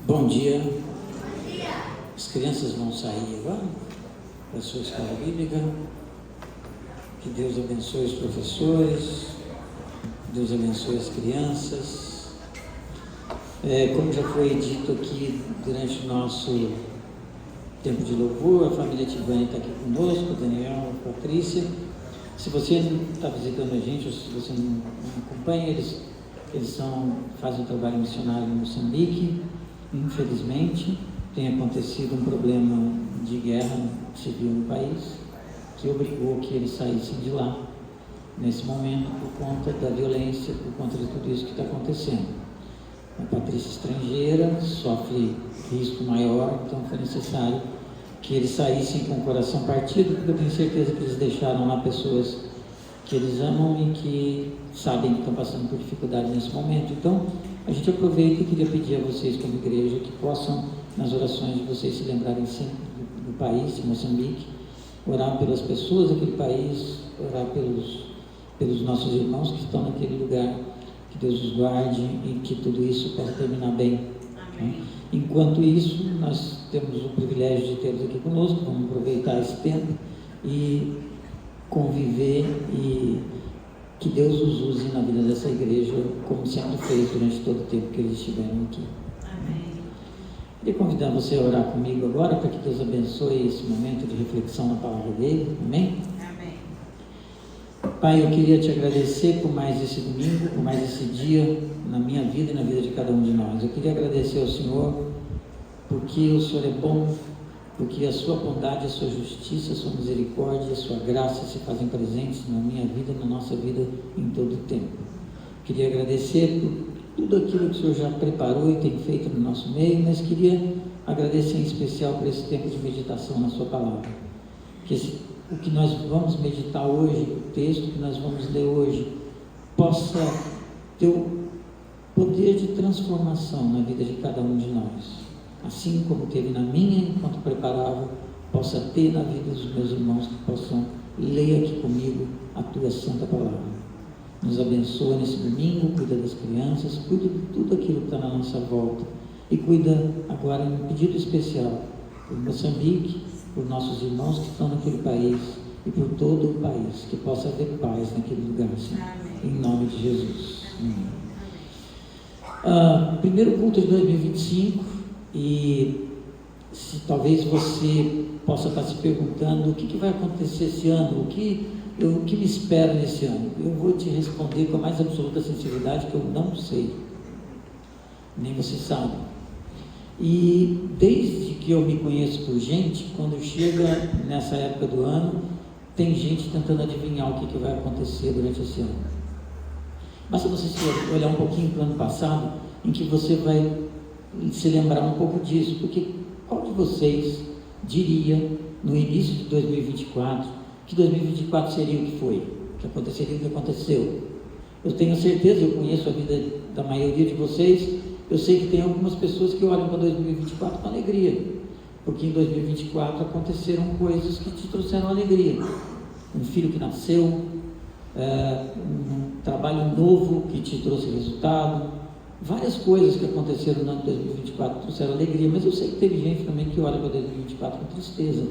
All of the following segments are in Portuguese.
Bom dia. As crianças vão sair agora da sua escola bíblica. Que Deus abençoe os professores, Deus abençoe as crianças. Como já foi dito aqui durante o nosso tempo de louvor, a família Tivani está aqui conosco, Daniel, Patrícia. Se você não está visitando a gente, ou se você não acompanha, eles fazem um trabalho missionário em Moçambique. Infelizmente, tem acontecido um problema de guerra civil no país, que obrigou que eles saíssem de lá, nesse momento, por conta da violência, por conta de tudo isso que está acontecendo. A Patrícia estrangeira sofre risco maior, então foi necessário que eles saíssem com o coração partido, porque eu tenho certeza que eles deixaram lá pessoas que eles amam e que sabem que estão passando por dificuldade nesse momento. Então, a gente aproveita e queria pedir a vocês, como igreja, que possam, nas orações de vocês, se lembrarem sempre do país, de Moçambique, orar pelas pessoas daquele país, orar pelos nossos irmãos que estão naquele lugar, que Deus os guarde e que tudo isso possa terminar bem. Amém. Enquanto isso, nós temos o privilégio de tê-los aqui conosco, vamos aproveitar esse tempo e conviver e que Deus os use na vida dessa igreja, como sempre fez durante todo o tempo que eles estiveram aqui. Amém. Queria convidar você a orar comigo agora, para que Deus abençoe esse momento de reflexão na palavra dele. Amém? Amém. Pai, eu queria te agradecer por mais esse domingo, por mais esse dia na minha vida e na vida de cada um de nós. Eu queria agradecer ao Senhor, porque o Senhor é bom, porque a sua bondade, a sua justiça, a sua misericórdia, a sua graça se fazem presentes na minha vida, na nossa vida, em todo o tempo. Queria agradecer por tudo aquilo que o Senhor já preparou e tem feito no nosso meio, mas queria agradecer em especial por esse tempo de meditação na sua palavra. Que o que nós vamos meditar hoje, o texto que nós vamos ler hoje, possa ter o poder de transformação na vida de cada um de nós. Assim como teve na minha, enquanto preparava, possa ter na vida dos meus irmãos que possam ler aqui comigo a tua santa palavra. Nos abençoa nesse domingo, cuida das crianças, cuida de tudo aquilo que está na nossa volta e cuida agora em um pedido especial por Moçambique, por nossos irmãos que estão naquele país e por todo o país, que possa haver paz naquele lugar, Senhor. Em nome de Jesus. Amém. Primeiro culto de 2025. E se talvez você possa estar se perguntando o que vai acontecer esse ano, o que me espera nesse ano, eu vou te responder com a mais absoluta sinceridade que eu não sei, nem você sabe. E desde que eu me conheço por gente, quando chega nessa época do ano, tem gente tentando adivinhar o que vai acontecer durante esse ano. Basta você olhar um pouquinho para o ano passado, em que você vai se lembrar um pouco disso, porque qual de vocês diria no início de 2024 que 2024 seria o que foi, que aconteceria o que aconteceu? Eu tenho certeza, eu conheço a vida da maioria de vocês, eu sei que tem algumas pessoas que olham para 2024 com alegria, porque em 2024 aconteceram coisas que te trouxeram alegria. Um filho que nasceu, um trabalho novo que te trouxe resultado, várias coisas que aconteceram no ano de 2024 trouxeram alegria, mas eu sei que teve gente também que olha para 2024 com tristeza,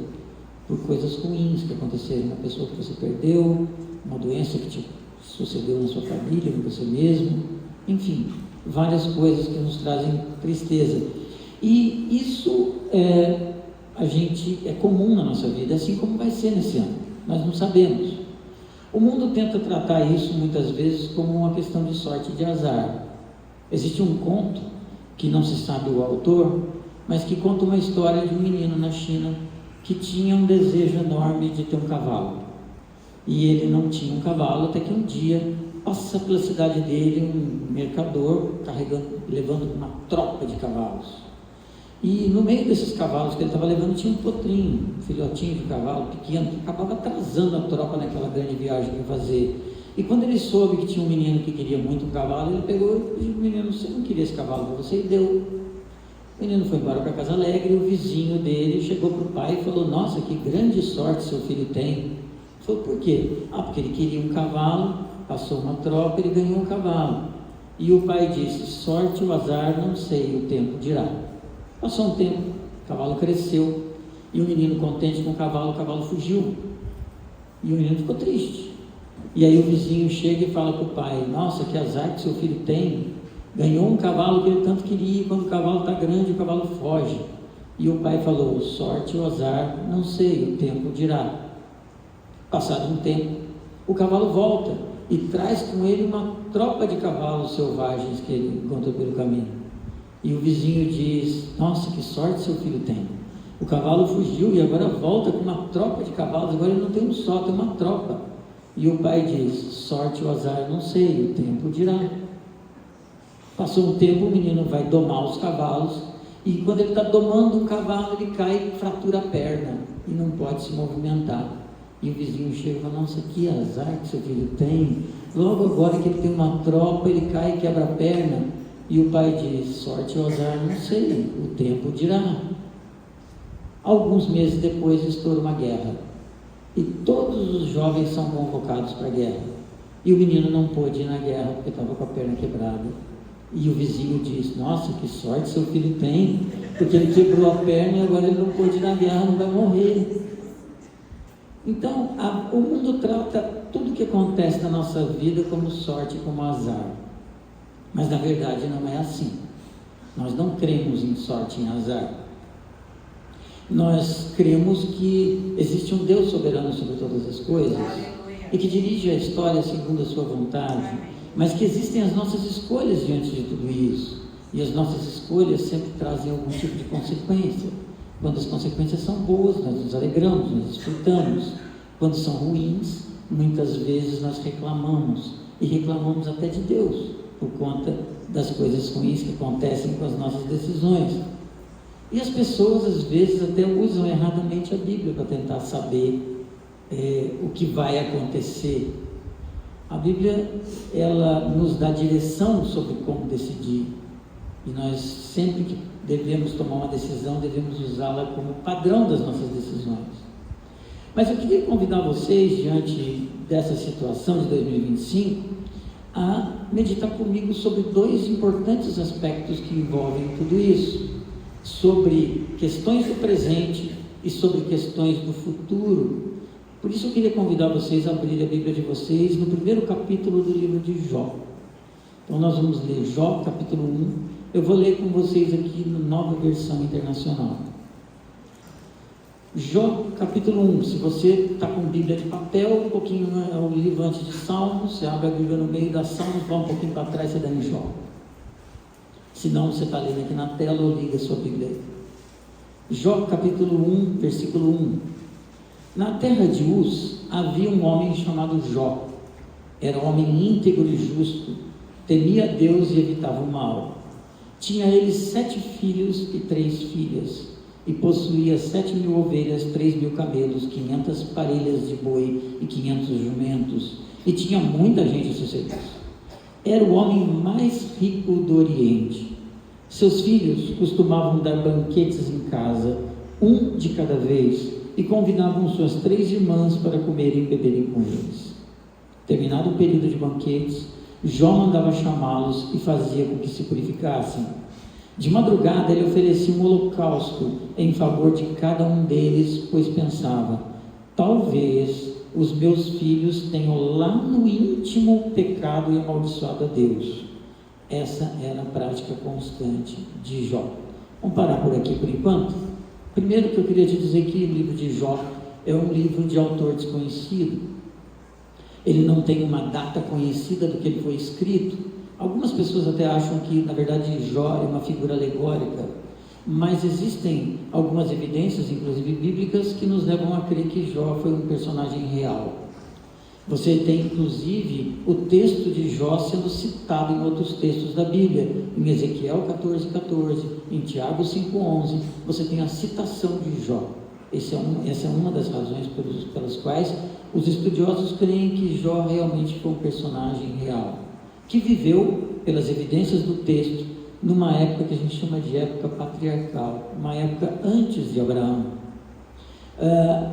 por coisas ruins que aconteceram, uma pessoa que você perdeu, uma doença que te sucedeu na sua família, em você mesmo, enfim, várias coisas que nos trazem tristeza. E isso é comum na nossa vida, assim como vai ser nesse ano, nós não sabemos. O mundo tenta tratar isso muitas vezes como uma questão de sorte e de azar. Existe um conto, que não se sabe o autor, mas que conta uma história de um menino na China que tinha um desejo enorme de ter um cavalo. E ele não tinha um cavalo, até que um dia passa pela cidade dele um mercador levando uma tropa de cavalos. E no meio desses cavalos que ele estava levando tinha um potrinho, um filhotinho de cavalo pequeno, que acabava atrasando a tropa naquela grande viagem que ia fazer. E quando ele soube que tinha um menino que queria muito um cavalo, ele pegou e disse: menino, você não queria esse cavalo para você? E deu. O menino foi embora para casa alegre, e o vizinho dele chegou para o pai e falou: nossa, que grande sorte seu filho tem. Ele falou: por quê? Porque ele queria um cavalo, passou uma troca, ele ganhou um cavalo. E o pai disse: sorte ou azar, não sei, o tempo dirá. Passou um tempo, o cavalo cresceu, e o menino, contente com o cavalo fugiu. E o menino ficou triste. E aí o vizinho chega e fala para o pai: nossa, que azar que seu filho tem, ganhou um cavalo que ele tanto queria, e quando o cavalo está grande, o cavalo foge. E o pai falou: sorte ou azar, não sei, o tempo dirá. Passado um tempo, o cavalo volta e traz com ele uma tropa de cavalos selvagens que ele encontrou pelo caminho. E o vizinho diz: nossa, que sorte seu filho tem, o cavalo fugiu e agora volta com uma tropa de cavalos, agora ele não tem um só, tem uma tropa. E o pai diz: sorte ou azar, não sei, o tempo dirá. Passou um tempo, o menino vai domar os cavalos, e quando ele está domando um cavalo, ele cai e fratura a perna, e não pode se movimentar. E o vizinho chega e fala: nossa, que azar que seu filho tem, logo agora que ele tem uma tropa, ele cai e quebra a perna. E o pai diz: sorte ou azar, não sei, o tempo dirá. Alguns meses depois estoura uma guerra, e todos os jovens são convocados para a guerra, e o menino não pôde ir na guerra porque estava com a perna quebrada. E o vizinho diz: nossa, que sorte seu filho tem, porque ele quebrou a perna e agora ele não pôde ir na guerra, não vai morrer. Então, o mundo trata tudo que acontece na nossa vida como sorte, como azar, mas na verdade não é assim. Nós não cremos em sorte e em azar. Nós cremos que existe um Deus soberano sobre todas as coisas e que dirige a história segundo a sua vontade, mas que existem as nossas escolhas diante de tudo isso, e as nossas escolhas sempre trazem algum tipo de consequência. Quando as consequências são boas, nós nos alegramos, nós desfrutamos. Quando são ruins, muitas vezes nós reclamamos, e reclamamos até de Deus, por conta das coisas ruins que acontecem com as nossas decisões. E as pessoas às vezes até usam erradamente a Bíblia para tentar saber o que vai acontecer. A Bíblia, ela nos dá direção sobre como decidir, e nós sempre que devemos tomar uma decisão, devemos usá-la como padrão das nossas decisões. Mas eu queria convidar vocês, diante dessa situação de 2025, a meditar comigo sobre dois importantes aspectos que envolvem tudo isso, sobre questões do presente e sobre questões do futuro. Por isso eu queria convidar vocês a abrir a Bíblia de vocês no primeiro capítulo do livro de Jó. Então nós vamos ler Jó, capítulo 1. Eu vou ler com vocês aqui na Nova Versão Internacional. Jó, capítulo 1. Se você está com Bíblia de papel, um pouquinho o livro antes de Salmos, você abre a Bíblia no meio da Salmos, vai um pouquinho para trás, você dá em Jó. Se não, você está lendo aqui na tela ou liga a sua Bíblia aí. Jó, capítulo 1, versículo 1. Na terra de Uz havia um homem chamado Jó. Era um homem íntegro e justo, temia a Deus e evitava o mal. Tinha ele 7 filhos e 3 filhas, e possuía 7.000 ovelhas, 3.000 camelos, 500 parelhas de boi e 500 jumentos, e tinha muita gente a seu serviço. Era o homem mais rico do Oriente. Seus filhos costumavam dar banquetes em casa, um de cada vez, e convidavam suas 3 irmãs para comerem e beberem com eles. Terminado o período de banquetes, Jó mandava chamá-los e fazia com que se purificassem. De madrugada ele oferecia um holocausto em favor de cada um deles, pois pensava: talvez os meus filhos tenham lá no íntimo pecado e amaldiçoado a Deus. Essa era a prática constante de Jó. Vamos parar por aqui por enquanto? Primeiro que eu queria te dizer que o livro de Jó é um livro de autor desconhecido. Ele não tem uma data conhecida do que ele foi escrito. Algumas pessoas até acham que, na verdade, Jó é uma figura alegórica, mas existem algumas evidências, inclusive bíblicas, que nos levam a crer que Jó foi um personagem real. Você tem, inclusive, o texto de Jó sendo citado em outros textos da Bíblia. Em Ezequiel 14:14, em Tiago 5:11, você tem a citação de Jó. Essa é uma das razões pelas quais os estudiosos creem que Jó realmente foi um personagem real, que viveu, pelas evidências do texto, numa época que a gente chama de época patriarcal, uma época antes de Abraão.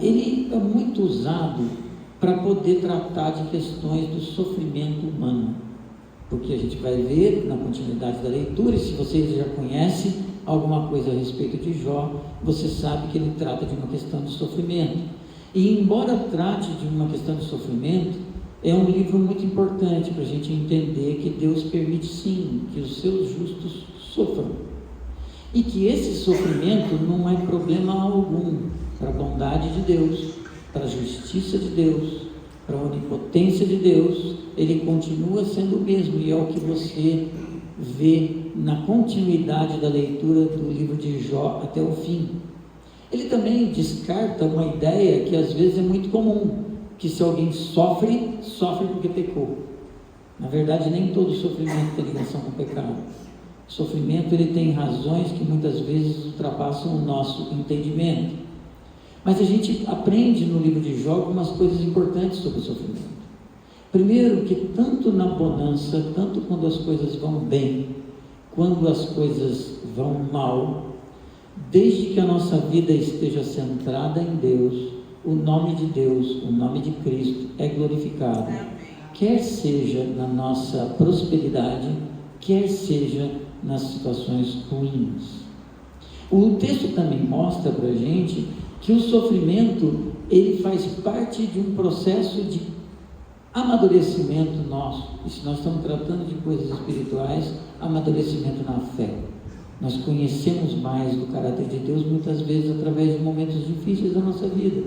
Ele é muito usado para poder tratar de questões do sofrimento humano, porque porque a gente vai ver na continuidade da leitura, e se você já conhece alguma coisa a respeito de Jó, você sabe que ele trata de uma questão de sofrimento. E embora trate de uma questão de sofrimento, é um livro muito importante para a gente entender que Deus permite sim que os seus justos sofram, e que esse sofrimento não é problema algum para a bondade de Deus, para a justiça de Deus, para a onipotência de Deus. Ele continua sendo o mesmo, e é o que você vê na continuidade da leitura do livro de Jó até o fim. Ele também descarta uma ideia que às vezes é muito comum, que se alguém sofre porque pecou. Na verdade, nem todo sofrimento tem ligação com o pecado. O sofrimento, ele tem razões que muitas vezes ultrapassam o nosso entendimento. Mas a gente aprende no livro de Jó algumas coisas importantes sobre o sofrimento. Primeiro, que tanto na bonança, tanto quando as coisas vão bem, quando as coisas vão mal, desde que a nossa vida esteja centrada em Deus, o nome de Deus, o nome de Cristo é glorificado, quer seja na nossa prosperidade, quer seja nas situações ruins. O texto também mostra para a gente que o sofrimento, ele faz parte de um processo de amadurecimento nosso. E se nós estamos tratando de coisas espirituais, amadurecimento na fé. Nós conhecemos mais do caráter de Deus muitas vezes através de momentos difíceis da nossa vida,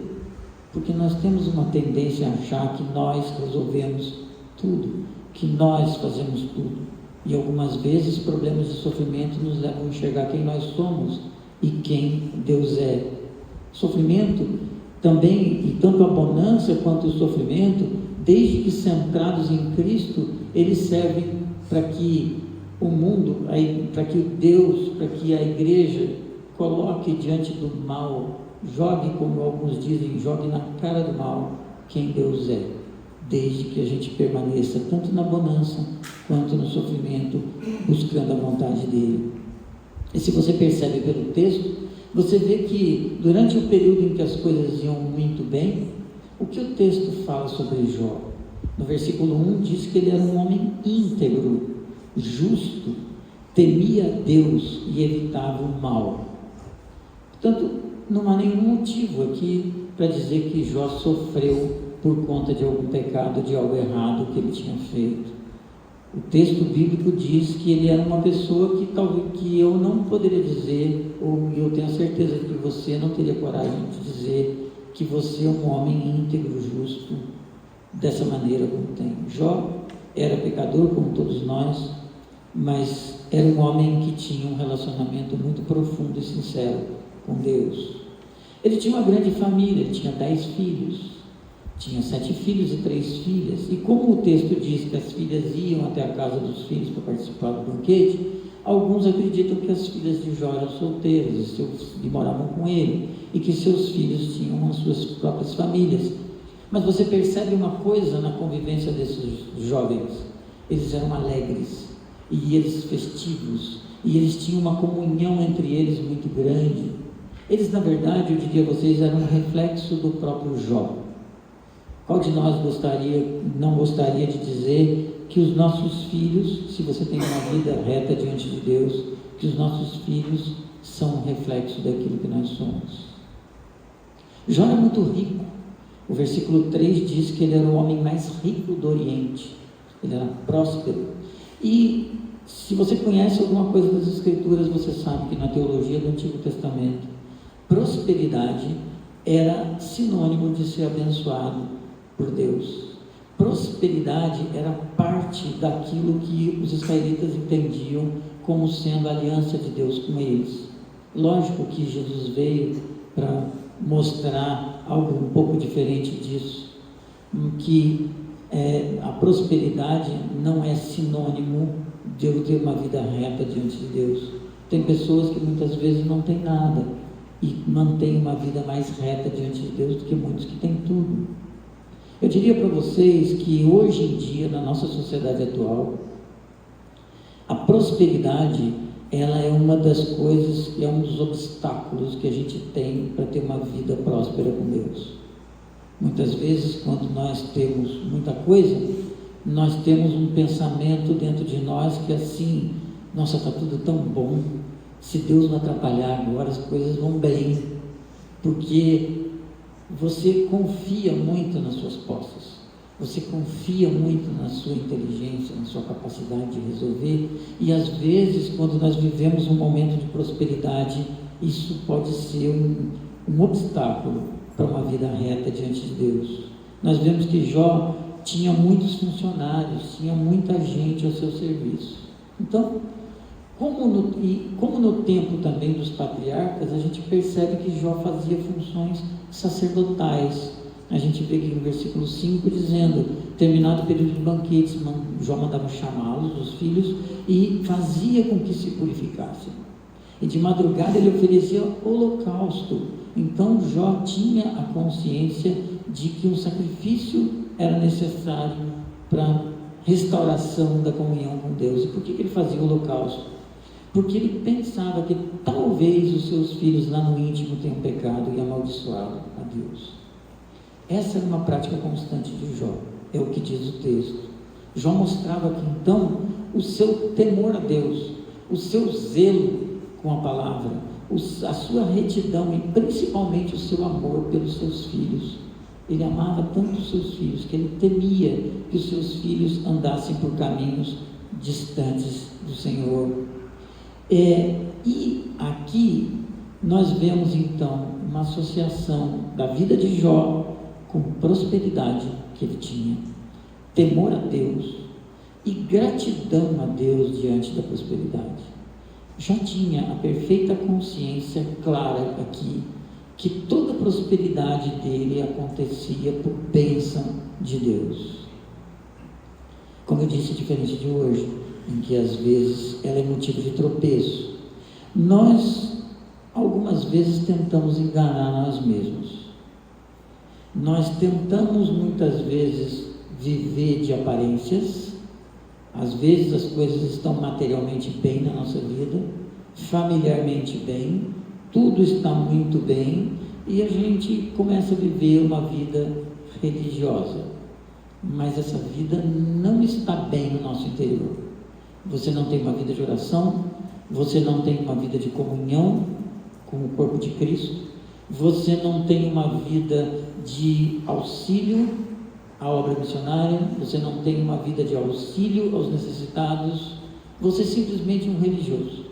porque nós temos uma tendência a achar que nós resolvemos tudo, que nós fazemos tudo, e algumas vezes problemas de sofrimento nos levam a enxergar quem nós somos e quem Deus é. Sofrimento também, e tanto a bonança quanto o sofrimento, desde que centrados em Cristo, eles servem para que o mundo, para que Deus, para que a igreja coloque diante do mal, jogue, como alguns dizem, jogue na cara do mal quem Deus é, desde que a gente permaneça tanto na bonança quanto no sofrimento, buscando a vontade dele. E se você percebe pelo texto, você vê que durante o período em que as coisas iam muito bem, o que o texto fala sobre Jó? No versículo 1 diz que ele era um homem íntegro, justo, temia Deus e evitava o mal. Portanto, não há nenhum motivo aqui para dizer que Jó sofreu por conta de algum pecado, de algo errado que ele tinha feito. O texto bíblico diz que ele era uma pessoa que eu não poderia dizer, ou eu tenho a certeza que você não teria coragem de dizer que você é um homem íntegro, justo, dessa maneira como tem. Jó era pecador como todos nós, mas era um homem que tinha um relacionamento muito profundo e sincero com Deus. Ele tinha uma grande família, ele tinha 10 filhos, tinha 7 filhos e 3 filhas, e como o texto diz que as filhas iam até a casa dos filhos para participar do banquete, alguns acreditam que as filhas de Jó eram solteiras e moravam com ele, e que seus filhos tinham as suas próprias famílias. Mas você percebe uma coisa na convivência desses jovens: eles eram alegres, e eles festivos, e eles tinham uma comunhão entre eles muito grande. Eles, na verdade, eu diria a vocês, eram um reflexo do próprio Jó. Qual de nós não gostaria de dizer que os nossos filhos, se você tem uma vida reta diante de Deus, que os nossos filhos são um reflexo daquilo que nós somos? Jó era muito rico. O versículo 3 diz que ele era o homem mais rico do Oriente, ele era próspero. E se você conhece alguma coisa das Escrituras, você sabe que na teologia do Antigo Testamento, prosperidade era sinônimo de ser abençoado por Deus. Prosperidade era parte daquilo que os israelitas entendiam como sendo a aliança de Deus com eles. Lógico que Jesus veio para mostrar algo um pouco diferente disso, que a prosperidade não é sinônimo de eu ter uma vida reta diante de Deus. Tem pessoas que muitas vezes não têm nada e mantêm uma vida mais reta diante de Deus do que muitos que têm tudo. Eu diria para vocês que hoje em dia, na nossa sociedade atual, a prosperidade, ela é uma das coisas, é um dos obstáculos que a gente tem para ter uma vida próspera com Deus. Muitas vezes, quando nós temos muita coisa, nós temos um pensamento dentro de nós que assim, nossa, está tudo tão bom, se Deus não atrapalhar agora as coisas vão bem, porque você confia muito nas suas posses, você confia muito na sua inteligência, na sua capacidade de resolver, e às vezes quando nós vivemos um momento de prosperidade, isso pode ser um obstáculo para uma vida reta diante de Deus. Nós vemos que Jó tinha muitos funcionários, tinha muita gente ao seu serviço. Então, como no tempo também dos patriarcas, a gente percebe que Jó fazia funções sacerdotais. A gente vê aqui no versículo 5 dizendo, terminado o período de banquetes, Jó mandava chamá-los, os filhos, e fazia com que se purificassem. E de madrugada ele oferecia holocausto. Então Jó tinha a consciência de que um sacrifício era necessário para a restauração da comunhão com Deus. E por que ele fazia o holocausto? Porque ele pensava que talvez os seus filhos lá no íntimo tenham pecado e amaldiçoado a Deus. Essa era uma prática constante de Jó, é o que diz o texto. Jó mostrava aqui então o seu temor a Deus, o seu zelo com a palavra, a sua retidão e principalmente o seu amor pelos seus filhos. Ele amava tanto os seus filhos que ele temia que os seus filhos andassem por caminhos distantes do Senhor. E aqui nós vemos então uma associação da vida de Jó com prosperidade que ele tinha, temor a Deus e gratidão a Deus diante da prosperidade. Já tinha a perfeita consciência clara aqui que toda a prosperidade dele acontecia por bênção de Deus. Como eu disse, diferente de hoje, em que às vezes ela é motivo de tropeço. Nós, algumas vezes, tentamos enganar nós mesmos. Nós tentamos muitas vezes viver de aparências. Às vezes as coisas estão materialmente bem na nossa vida, familiarmente bem, tudo está muito bem, e a gente começa a viver uma vida religiosa, mas essa vida não está bem no nosso interior. Você não tem uma vida de oração, você não tem uma vida de comunhão com o corpo de Cristo, você não tem uma vida de auxílio à obra missionária, você não tem uma vida de auxílio aos necessitados, você é simplesmente um religioso,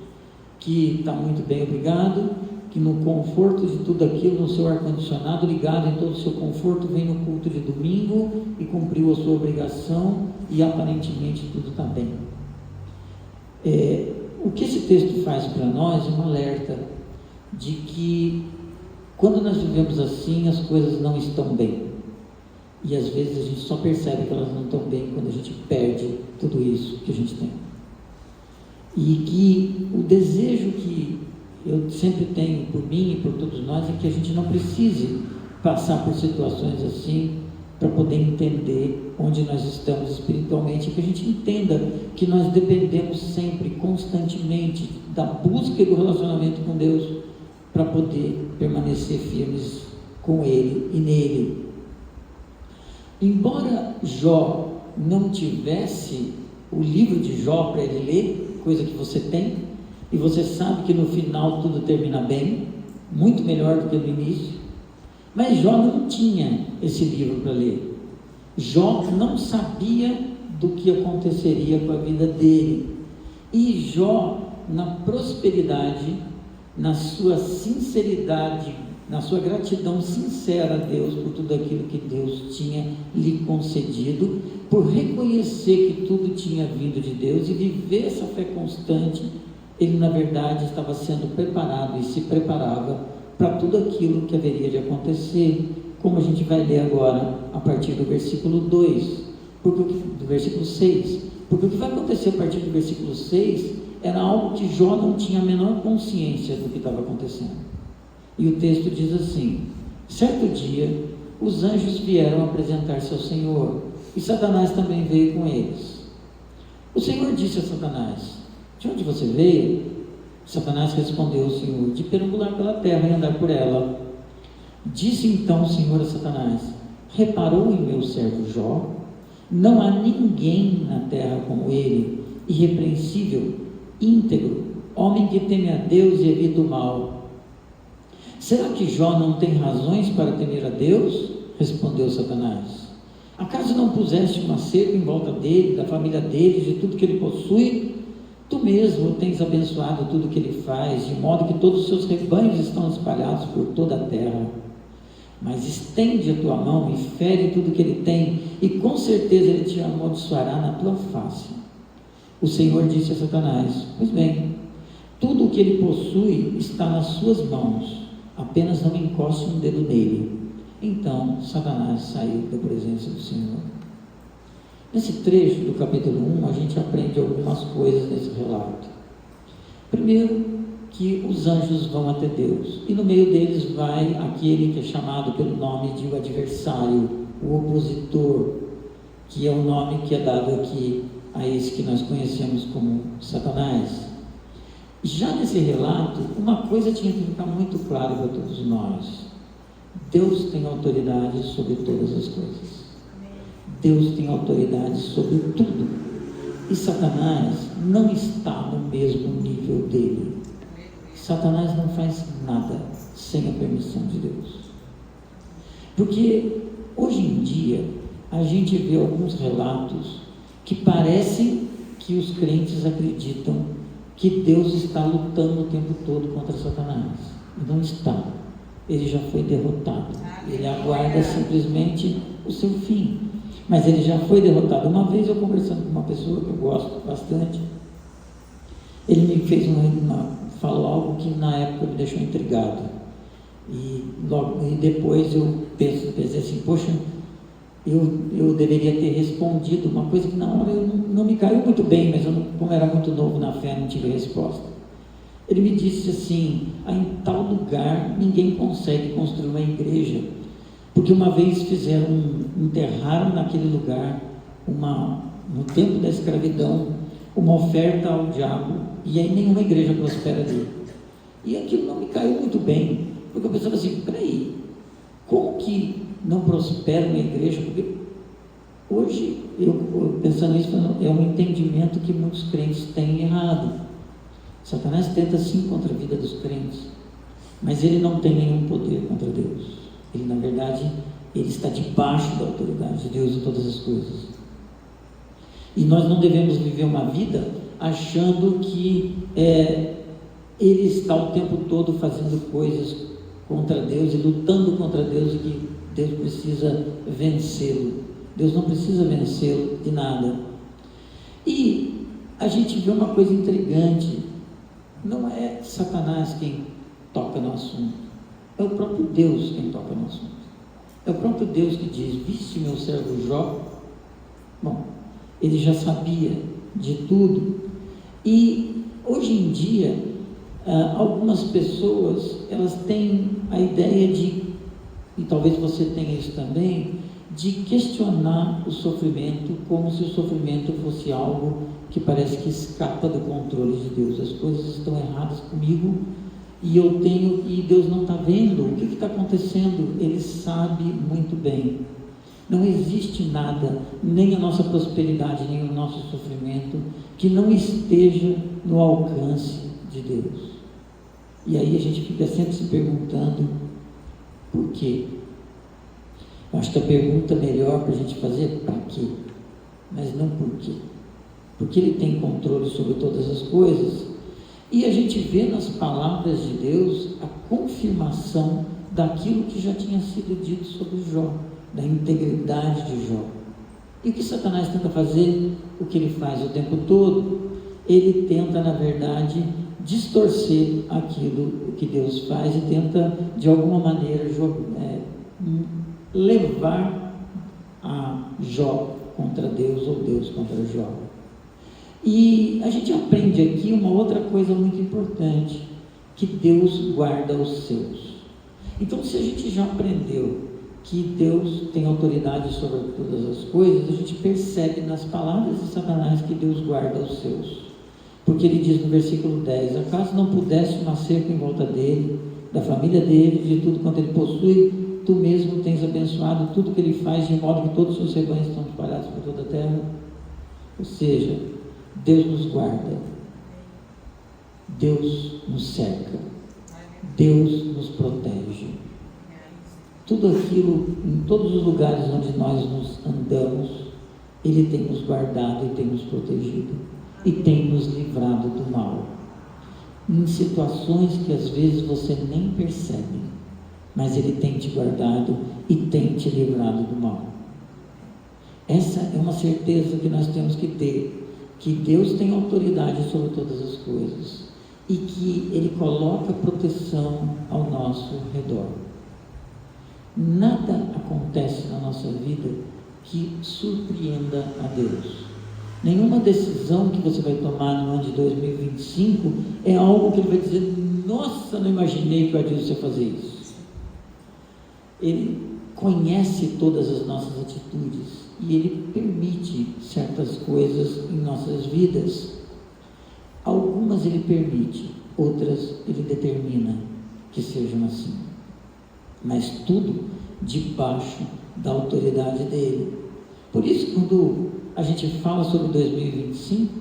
que está muito bem, obrigado, que no conforto de tudo aquilo, no seu ar-condicionado ligado em todo o seu conforto, vem no culto de domingo e cumpriu a sua obrigação e aparentemente tudo está bem. O que esse texto faz para nós é um alerta de que quando nós vivemos assim, as coisas não estão bem. E às vezes a gente só percebe que elas não estão bem quando a gente perde tudo isso que a gente tem. E que o desejo que eu sempre tenho por mim e por todos nós é que a gente não precise passar por situações assim para poder entender onde nós estamos espiritualmente, que a gente entenda que nós dependemos sempre, constantemente, da busca e do relacionamento com Deus para poder permanecer firmes com Ele e nele. Embora Jó não tivesse o livro de Jó para ele ler, coisa que você tem, e você sabe que no final tudo termina bem, muito melhor do que no início, mas Jó não tinha esse livro para ler. Jó não sabia do que aconteceria com a vida dele. E Jó, na prosperidade, na sua sinceridade, na sua gratidão sincera a Deus por tudo aquilo que Deus tinha lhe concedido, por reconhecer que tudo tinha vindo de Deus e viver essa fé constante, ele na verdade estava sendo preparado e se preparava para tudo aquilo que haveria de acontecer, como a gente vai ler agora a partir do versículo 2, do versículo 6, porque o que vai acontecer a partir do versículo 6 era algo que Jó não tinha a menor consciência do que estava acontecendo. E o texto diz assim: certo dia os anjos vieram apresentar-se ao Senhor, e Satanás também veio com eles. O Senhor disse a Satanás: de onde você veio? Satanás respondeu ao Senhor: de perambular pela terra e andar por ela. Disse então o Senhor a Satanás: reparou em meu servo Jó? Não há ninguém na terra como ele, irrepreensível, íntegro, homem que teme a Deus e evita o mal. Será que Jó não tem razões para temer a Deus? Respondeu Satanás. Acaso não puseste uma cerca em volta dele, da família dele, de tudo que ele possui? Tu mesmo tens abençoado tudo que ele faz, de modo que todos os seus rebanhos estão espalhados por toda a terra. Mas estende a tua mão e fere tudo que ele tem, e com certeza ele te amaldiçoará na tua face. O Senhor disse a Satanás: pois bem, tudo o que ele possui está nas suas mãos, apenas não encoste um dedo nele. Então Satanás saiu da presença do Senhor. Nesse trecho do capítulo 1, a gente aprende algumas coisas nesse relato. Primeiro, que os anjos vão até Deus, e no meio deles vai aquele que é chamado pelo nome de o adversário, o opositor, que é o nome que é dado aqui a esse que nós conhecemos como Satanás. Já nesse relato, uma coisa tinha que ficar muito clara para todos nós: Deus tem autoridade sobre todas as coisas. Deus tem autoridade sobre tudo, e Satanás não está no mesmo nível dele. Satanás não faz nada sem a permissão de Deus. Porque hoje em dia a gente vê alguns relatos que parecem que os crentes acreditam que Deus está lutando o tempo todo contra Satanás. E não está. Ele já foi derrotado. Ele aguarda simplesmente o seu fim. Mas ele já foi derrotado. Uma vez eu conversando com uma pessoa que eu gosto bastante, ele me fez falou algo que na época me deixou intrigado. E depois eu pensei assim: poxa, eu deveria ter respondido uma coisa que na hora não me caiu muito bem, mas como era muito novo na fé, não tive resposta. Ele me disse assim: em tal lugar ninguém consegue construir uma igreja, porque uma vez enterraram naquele lugar, no tempo da escravidão, uma oferta ao diabo, e aí nenhuma igreja prospera ali. E aquilo não me caiu muito bem, porque eu pensava assim: peraí, como que não prospera uma igreja? Porque hoje, eu pensando nisso, é um entendimento que muitos crentes têm errado. Satanás tenta sim contra a vida dos crentes, mas ele não tem nenhum poder contra Deus. Ele, na verdade, ele está debaixo da autoridade de Deus em todas as coisas. E nós não devemos viver uma vida achando que ele está o tempo todo fazendo coisas contra Deus e lutando contra Deus, e que Deus precisa vencê-lo. Deus não precisa vencê-lo de nada. E a gente vê uma coisa intrigante: não é Satanás quem toca no assunto, é o próprio Deus quem toca no assunto. É o próprio Deus que diz: viste meu servo Jó? Bom, ele já sabia de tudo. E hoje em dia, algumas pessoas, elas têm a ideia de, e talvez você tenha isso também, de questionar o sofrimento como se o sofrimento fosse algo que parece que escapa do controle de Deus. As coisas estão erradas comigo e Deus não está vendo. O que está acontecendo? Ele sabe muito bem. Não existe nada, nem a nossa prosperidade, nem o nosso sofrimento, que não esteja no alcance de Deus. E aí a gente fica sempre se perguntando: por quê? Eu acho que a pergunta melhor para a gente fazer é: para quê? Mas não por quê. Porque Ele tem controle sobre todas as coisas. E a gente vê nas palavras de Deus a confirmação daquilo que já tinha sido dito sobre Jó, da integridade de Jó. E o que Satanás tenta fazer? O que ele faz o tempo todo? Ele tenta, na verdade, distorcer aquilo que Deus faz e tenta, de alguma maneira, levar a Jó contra Deus, ou Deus contra Jó. E a gente aprende aqui uma outra coisa muito importante: que Deus guarda os seus. Então, se a gente já aprendeu que Deus tem autoridade sobre todas as coisas, a gente percebe nas palavras de Satanás que Deus guarda os seus. Porque ele diz no versículo 10: acaso não pudesse uma cerca em volta dele, da família dele, de tudo quanto ele possui? tu mesmo tens abençoado tudo que ele faz, de modo que todos os seus rebanhos estão espalhados por toda a terra. Ou seja, Deus nos guarda, Deus nos cerca, Deus nos protege. Tudo aquilo, em todos os lugares onde nós nos andamos, Ele tem nos guardado e tem nos protegido e tem nos livrado do mal, em situações que às vezes você nem percebe, mas Ele tem te guardado e tem te livrado do mal. Essa é uma certeza que nós temos que ter, que Deus tem autoridade sobre todas as coisas e que Ele coloca proteção ao nosso redor. Nada acontece na nossa vida que surpreenda a Deus. Nenhuma decisão que você vai tomar no ano de 2025 é algo que Ele vai dizer: nossa, não imaginei que o Adilson ia fazer isso. Ele conhece todas as nossas atitudes e Ele permite certas coisas em nossas vidas. Algumas Ele permite, outras Ele determina que sejam assim, mas tudo debaixo da autoridade dEle. Por isso, quando a gente fala sobre 2025,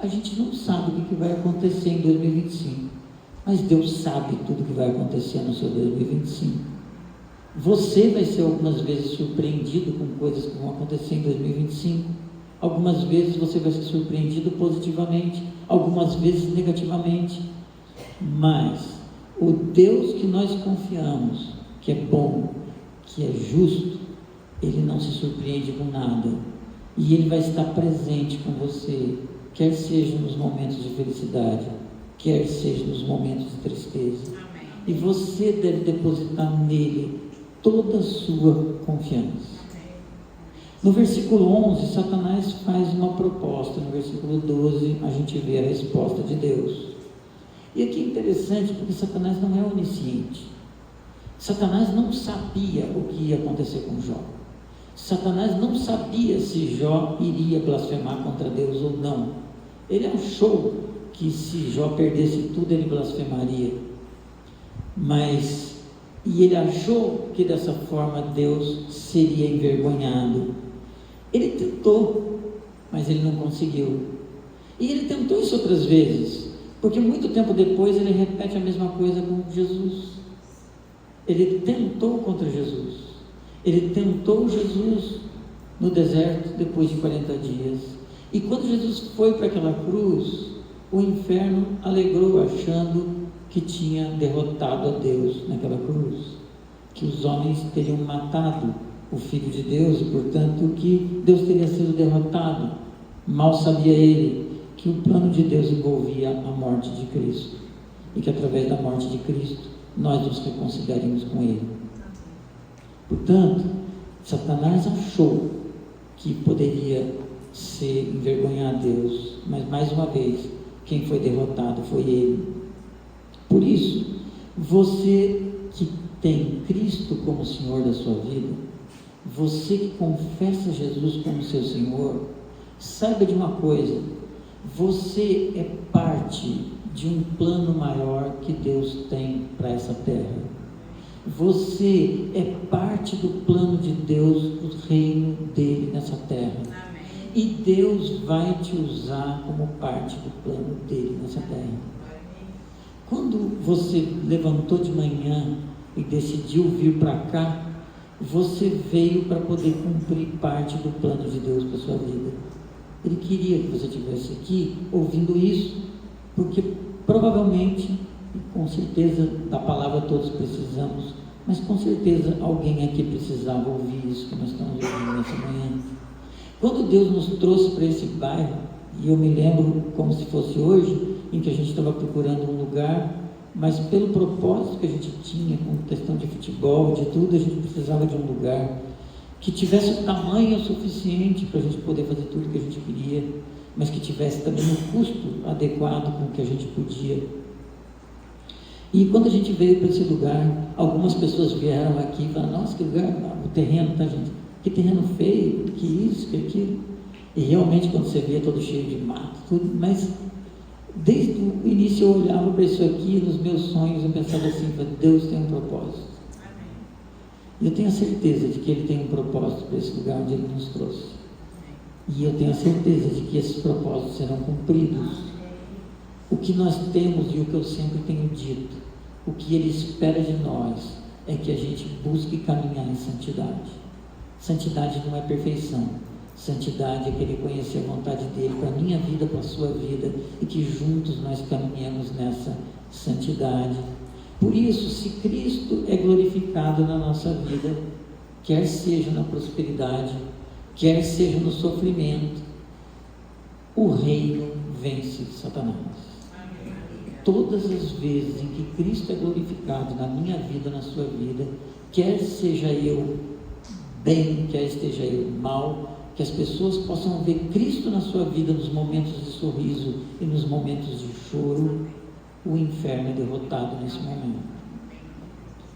a gente não sabe o que vai acontecer em 2025, mas Deus sabe tudo o que vai acontecer no seu 2025. Você vai ser algumas vezes surpreendido com coisas que vão acontecer em 2025. Algumas vezes você vai ser surpreendido positivamente, algumas vezes negativamente. Mas o Deus que nós confiamos, que é bom, que é justo, Ele não se surpreende com nada. E Ele vai estar presente com você, quer seja nos momentos de felicidade, quer seja nos momentos de tristeza. Amém. E você deve depositar nele toda a sua confiança. No versículo 11, Satanás faz uma proposta. No versículo 12, a gente vê a resposta de Deus. E aqui é interessante, porque Satanás não é onisciente. Satanás não sabia o que ia acontecer com Jó. Satanás não sabia se Jó iria blasfemar contra Deus ou não. Ele achou que se Jó perdesse tudo, ele blasfemaria. E ele achou que dessa forma Deus seria envergonhado. Ele tentou, mas ele não conseguiu. E ele tentou isso outras vezes, porque muito tempo depois ele repete a mesma coisa com Jesus. Ele tentou contra Jesus. Ele tentou Jesus no deserto depois de 40 dias. E quando Jesus foi para aquela cruz, o inferno alegrou, achando que tinha derrotado a Deus naquela cruz, que os homens teriam matado o Filho de Deus e, portanto, que Deus teria sido derrotado. Mal sabia ele que o plano de Deus envolvia a morte de Cristo e que através da morte de Cristo nós nos reconciliaríamos com Ele. Portanto, Satanás achou que poderia envergonhar a Deus, mas mais uma vez, quem foi derrotado foi ele. Por isso, você que tem Cristo como Senhor da sua vida, você que confessa Jesus como seu Senhor, saiba de uma coisa: você é parte de um plano maior que Deus tem para essa terra. Você é parte do plano de Deus, do reino dele nessa terra. Amém. E Deus vai te usar como parte do plano dele nessa terra. Amém. Quando você levantou de manhã e decidiu vir para cá, você veio para poder cumprir parte do plano de Deus para a sua vida. Ele queria que você estivesse aqui ouvindo isso, porque provavelmente, e com certeza da palavra todos precisamos, mas com certeza alguém aqui precisava ouvir isso que nós estamos ouvindo nessa manhã. Quando Deus nos trouxe para esse bairro, e eu me lembro como se fosse hoje, em que a gente estava procurando um lugar, mas pelo propósito que a gente tinha, com questão de futebol, de tudo, a gente precisava de um lugar que tivesse o tamanho suficiente para a gente poder fazer tudo que a gente queria, mas que tivesse também um custo adequado com o que a gente podia. E quando a gente veio para esse lugar, algumas pessoas vieram aqui e falaram: nossa, que lugar, o terreno, tá, gente? Que terreno feio, que isso, que aquilo. E realmente, quando você vê, todo cheio de mato, tudo, mas desde o início eu olhava para isso aqui, nos meus sonhos eu pensava assim: Deus tem um propósito. E eu tenho a certeza de que Ele tem um propósito para esse lugar onde Ele nos trouxe. E eu tenho a certeza de que esses propósitos serão cumpridos. O que nós temos e o que eu sempre tenho dito, o que Ele espera de nós é que a gente busque caminhar em santidade. Santidade não é perfeição. Santidade é querer conhecer a vontade dEle para a minha vida, para a sua vida, e que juntos nós caminhemos nessa santidade. Por isso, se Cristo é glorificado na nossa vida, quer seja na prosperidade, quer seja no sofrimento, o reino vence Satanás. Todas as vezes em que Cristo é glorificado na minha vida, na sua vida, quer seja eu bem, quer esteja eu mal, que as pessoas possam ver Cristo na sua vida nos momentos de sorriso e nos momentos de choro, o inferno é derrotado nesse momento.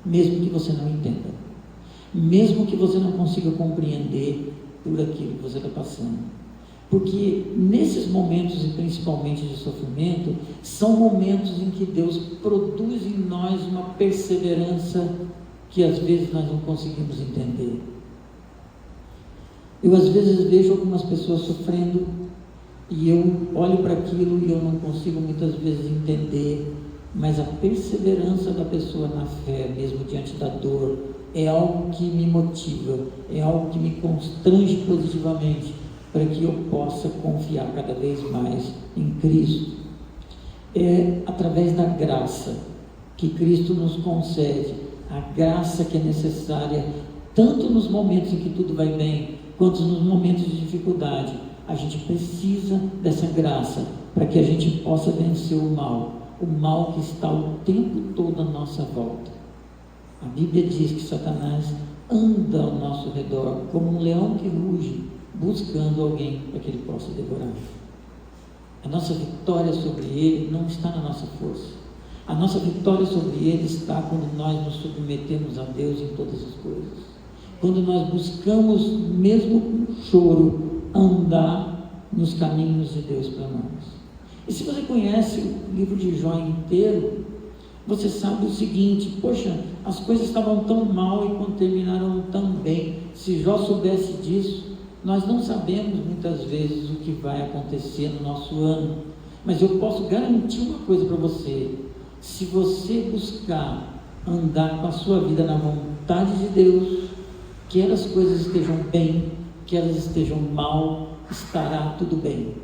Mesmo que você não entenda, mesmo que você não consiga compreender por aquilo que você está passando. Porque nesses momentos, e principalmente de sofrimento, são momentos em que Deus produz em nós uma perseverança que às vezes nós não conseguimos entender. Eu às vezes vejo algumas pessoas sofrendo e eu olho para aquilo e eu não consigo muitas vezes entender, mas a perseverança da pessoa na fé, mesmo diante da dor, é algo que me motiva, é algo que me constrange positivamente, para que eu possa confiar cada vez mais em Cristo. É através da graça que Cristo nos concede, a graça que é necessária, tanto nos momentos em que tudo vai bem, quanto nos momentos de dificuldade. A gente precisa dessa graça, para que a gente possa vencer o mal que está o tempo todo à nossa volta. A Bíblia diz que Satanás anda ao nosso redor, como um leão que ruge, buscando alguém para que ele possa devorar. A nossa vitória sobre ele não está na nossa força. A nossa vitória sobre ele está quando nós nos submetemos a Deus em todas as coisas. Quando nós buscamos, mesmo com choro, andar nos caminhos de Deus para nós. E se você conhece o livro de Jó inteiro, você sabe o seguinte: poxa, as coisas estavam tão mal e quando terminaram tão bem. Se Jó soubesse disso, nós não sabemos muitas vezes o que vai acontecer no nosso ano, mas eu posso garantir uma coisa para você: se você buscar andar com a sua vida na vontade de Deus, quer as coisas estejam bem, quer elas estejam mal, estará tudo bem.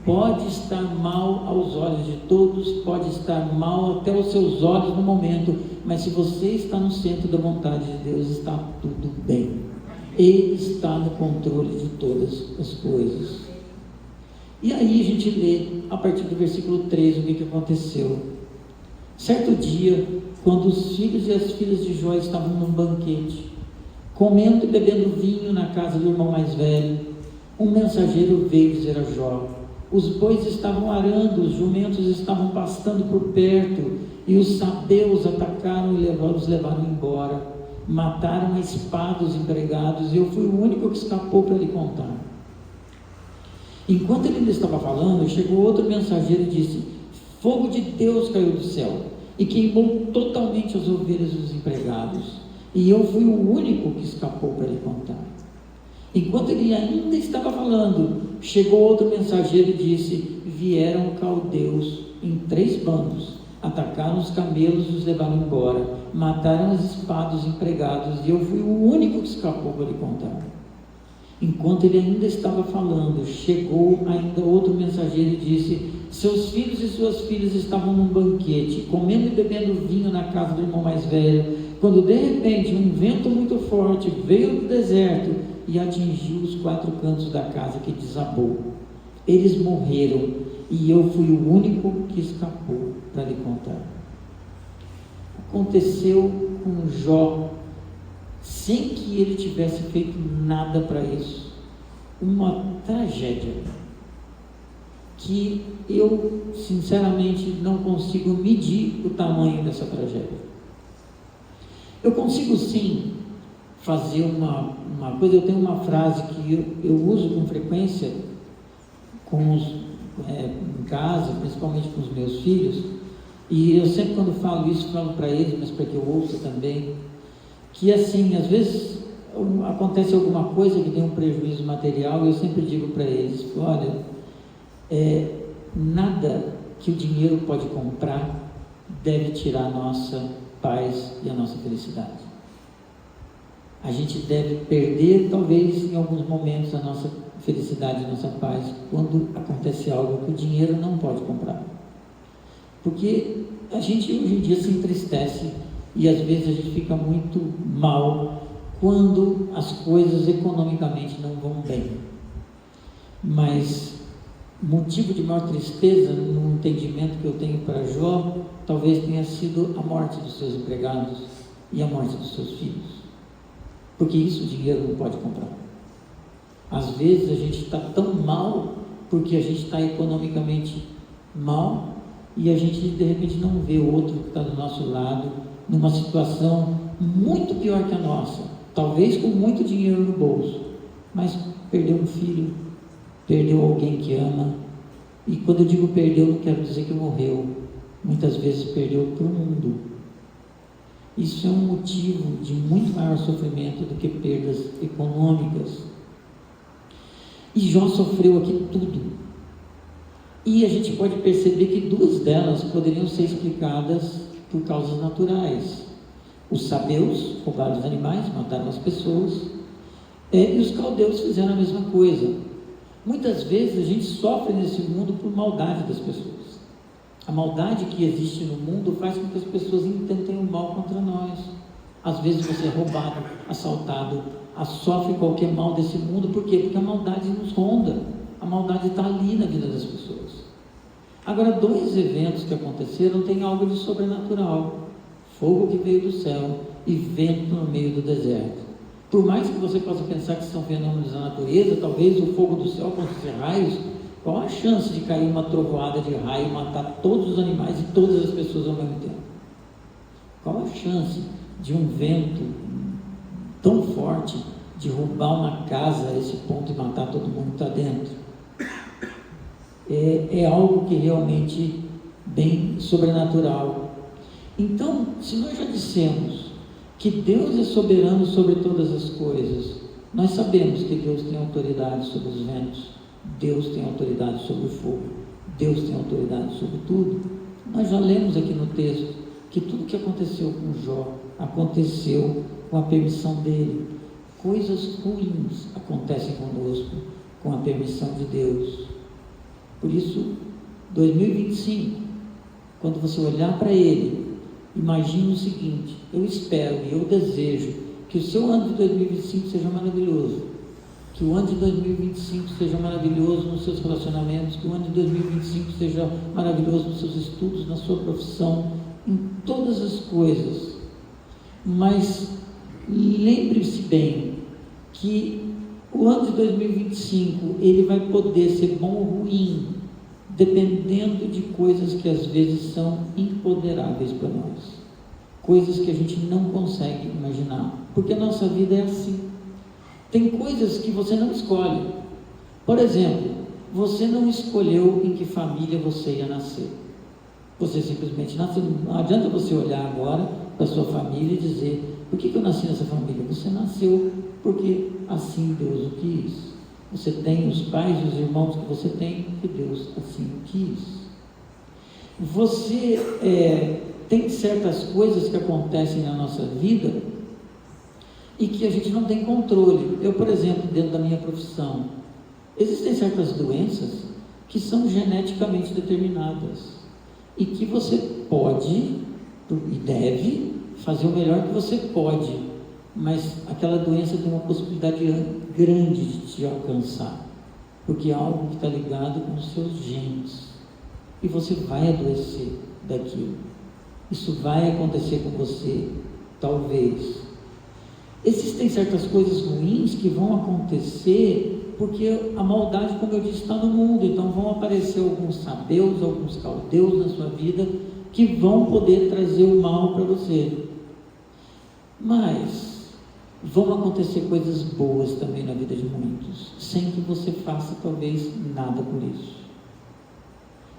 Pode estar mal aos olhos de todos, pode estar mal até aos seus olhos no momento, mas se você está no centro da vontade de Deus, está tudo bem. Ele está no controle de todas as coisas. E aí a gente lê, a partir do versículo 3, o que aconteceu. Certo dia, quando os filhos e as filhas de Jó estavam num banquete, comendo e bebendo vinho na casa do irmão mais velho, um mensageiro veio dizer a Jó: os bois estavam arando, os jumentos estavam pastando por perto, e os sabeus atacaram e os levaram embora. Mataram a espada os empregados, e eu fui o único que escapou para lhe contar. Enquanto ele ainda estava falando, chegou outro mensageiro e disse: fogo de Deus caiu do céu e queimou totalmente as ovelhas dos empregados, e eu fui o único que escapou para lhe contar. Enquanto ele ainda estava falando, chegou outro mensageiro e disse: vieram caldeus em 3 bandos, atacaram os camelos e os levaram embora, mataram as espadas dos empregados, e eu fui o único que escapou para lhe contar. Enquanto ele ainda estava falando, chegou ainda outro mensageiro e disse: seus filhos e suas filhas estavam num banquete, comendo e bebendo vinho na casa do irmão mais velho, quando de repente um vento muito forte veio do deserto e atingiu os 4 cantos da casa, que desabou. Eles morreram, e eu fui o único que escapou para lhe contar. Aconteceu com Jó, sem que ele tivesse feito nada para isso, uma tragédia que eu sinceramente não consigo medir o tamanho dessa tragédia. Eu consigo sim fazer uma coisa. Eu tenho uma frase que eu uso com frequência em casa, principalmente com os meus filhos, e eu sempre, quando falo isso, falo para eles, mas para que eu ouça também, que assim, às vezes acontece alguma coisa que tem um prejuízo material, e eu sempre digo para eles, olha, nada que o dinheiro pode comprar deve tirar a nossa paz e a nossa felicidade. A gente deve perder, talvez, em alguns momentos, a nossa felicidade, a nossa paz, quando acontece algo que o dinheiro não pode comprar. Porque a gente hoje em dia se entristece e às vezes a gente fica muito mal quando as coisas economicamente não vão bem. Mas motivo de maior tristeza, no entendimento que eu tenho para Jó, talvez tenha sido a morte dos seus empregados e a morte dos seus filhos. Porque isso o dinheiro não pode comprar. Às vezes a gente está tão mal porque a gente está economicamente mal e a gente de repente não vê o outro que está do nosso lado numa situação muito pior que a nossa, talvez com muito dinheiro no bolso, mas perdeu um filho, perdeu alguém que ama. E quando eu digo perdeu, não quero dizer que morreu, muitas vezes perdeu para o mundo. Isso é um motivo de muito maior sofrimento do que perdas econômicas. E Jó sofreu aqui tudo. E a gente pode perceber que duas delas poderiam ser explicadas por causas naturais. Os sabeus roubaram os animais, mataram as pessoas, e os caldeus fizeram a mesma coisa. Muitas vezes a gente sofre nesse mundo por maldade das pessoas. A maldade que existe no mundo faz com que as pessoas intentem o mal contra nós. Às vezes você é roubado, assaltado, sofre qualquer mal desse mundo. Por quê? Porque a maldade nos ronda. A maldade está ali na vida das pessoas. Agora, dois eventos que aconteceram têm algo de sobrenatural. Fogo que veio do céu e vento no meio do deserto. Por mais que você possa pensar que são fenômenos da natureza, talvez o fogo do céu possa ser raios. Qual a chance de cair uma trovoada de raio e matar todos os animais e todas as pessoas ao mesmo tempo? Qual a chance de um vento tão forte de roubar uma casa a esse ponto e matar todo mundo que está dentro? É algo que realmente bem sobrenatural. Então, se nós já dissemos que Deus é soberano sobre todas as coisas, nós sabemos que Deus tem autoridade sobre os ventos, Deus tem autoridade sobre o fogo, Deus tem autoridade sobre tudo. Nós já lemos aqui no texto que tudo que aconteceu com Jó aconteceu com a permissão dele. Coisas ruins acontecem conosco com a permissão de Deus. Por isso, 2025, quando você olhar para ele, imagine o seguinte: eu espero e eu desejo que o seu ano de 2025 seja maravilhoso. Que o ano de 2025 seja maravilhoso nos seus relacionamentos, que o ano de 2025 seja maravilhoso nos seus estudos, na sua profissão, em todas as coisas. Mas lembre-se bem que o ano de 2025 ele vai poder ser bom ou ruim, dependendo de coisas que às vezes são imponderáveis para nós, coisas que a gente não consegue imaginar, porque a nossa vida é assim. Tem coisas que você não escolhe. Por exemplo, você não escolheu em que família você ia nascer. Você simplesmente nasceu. Não adianta você olhar agora para a sua família e dizer: por que eu nasci nessa família? Você nasceu porque assim Deus o quis. Você tem os pais e os irmãos que você tem porque Deus assim o quis. Você tem certas coisas que acontecem na nossa vida e que a gente não tem controle. Eu, por exemplo, dentro da minha profissão, existem certas doenças que são geneticamente determinadas e que você pode e deve fazer o melhor que você pode, mas aquela doença tem uma possibilidade grande de te alcançar, porque é algo que está ligado com os seus genes, e você vai adoecer daquilo. Isso vai acontecer com você, talvez. Existem certas coisas ruins que vão acontecer porque a maldade, como eu disse, está no mundo. Então vão aparecer alguns sabeus, alguns caldeus na sua vida que vão poder trazer o mal para você. Mas vão acontecer coisas boas também na vida de muitos, sem que você faça talvez nada por isso.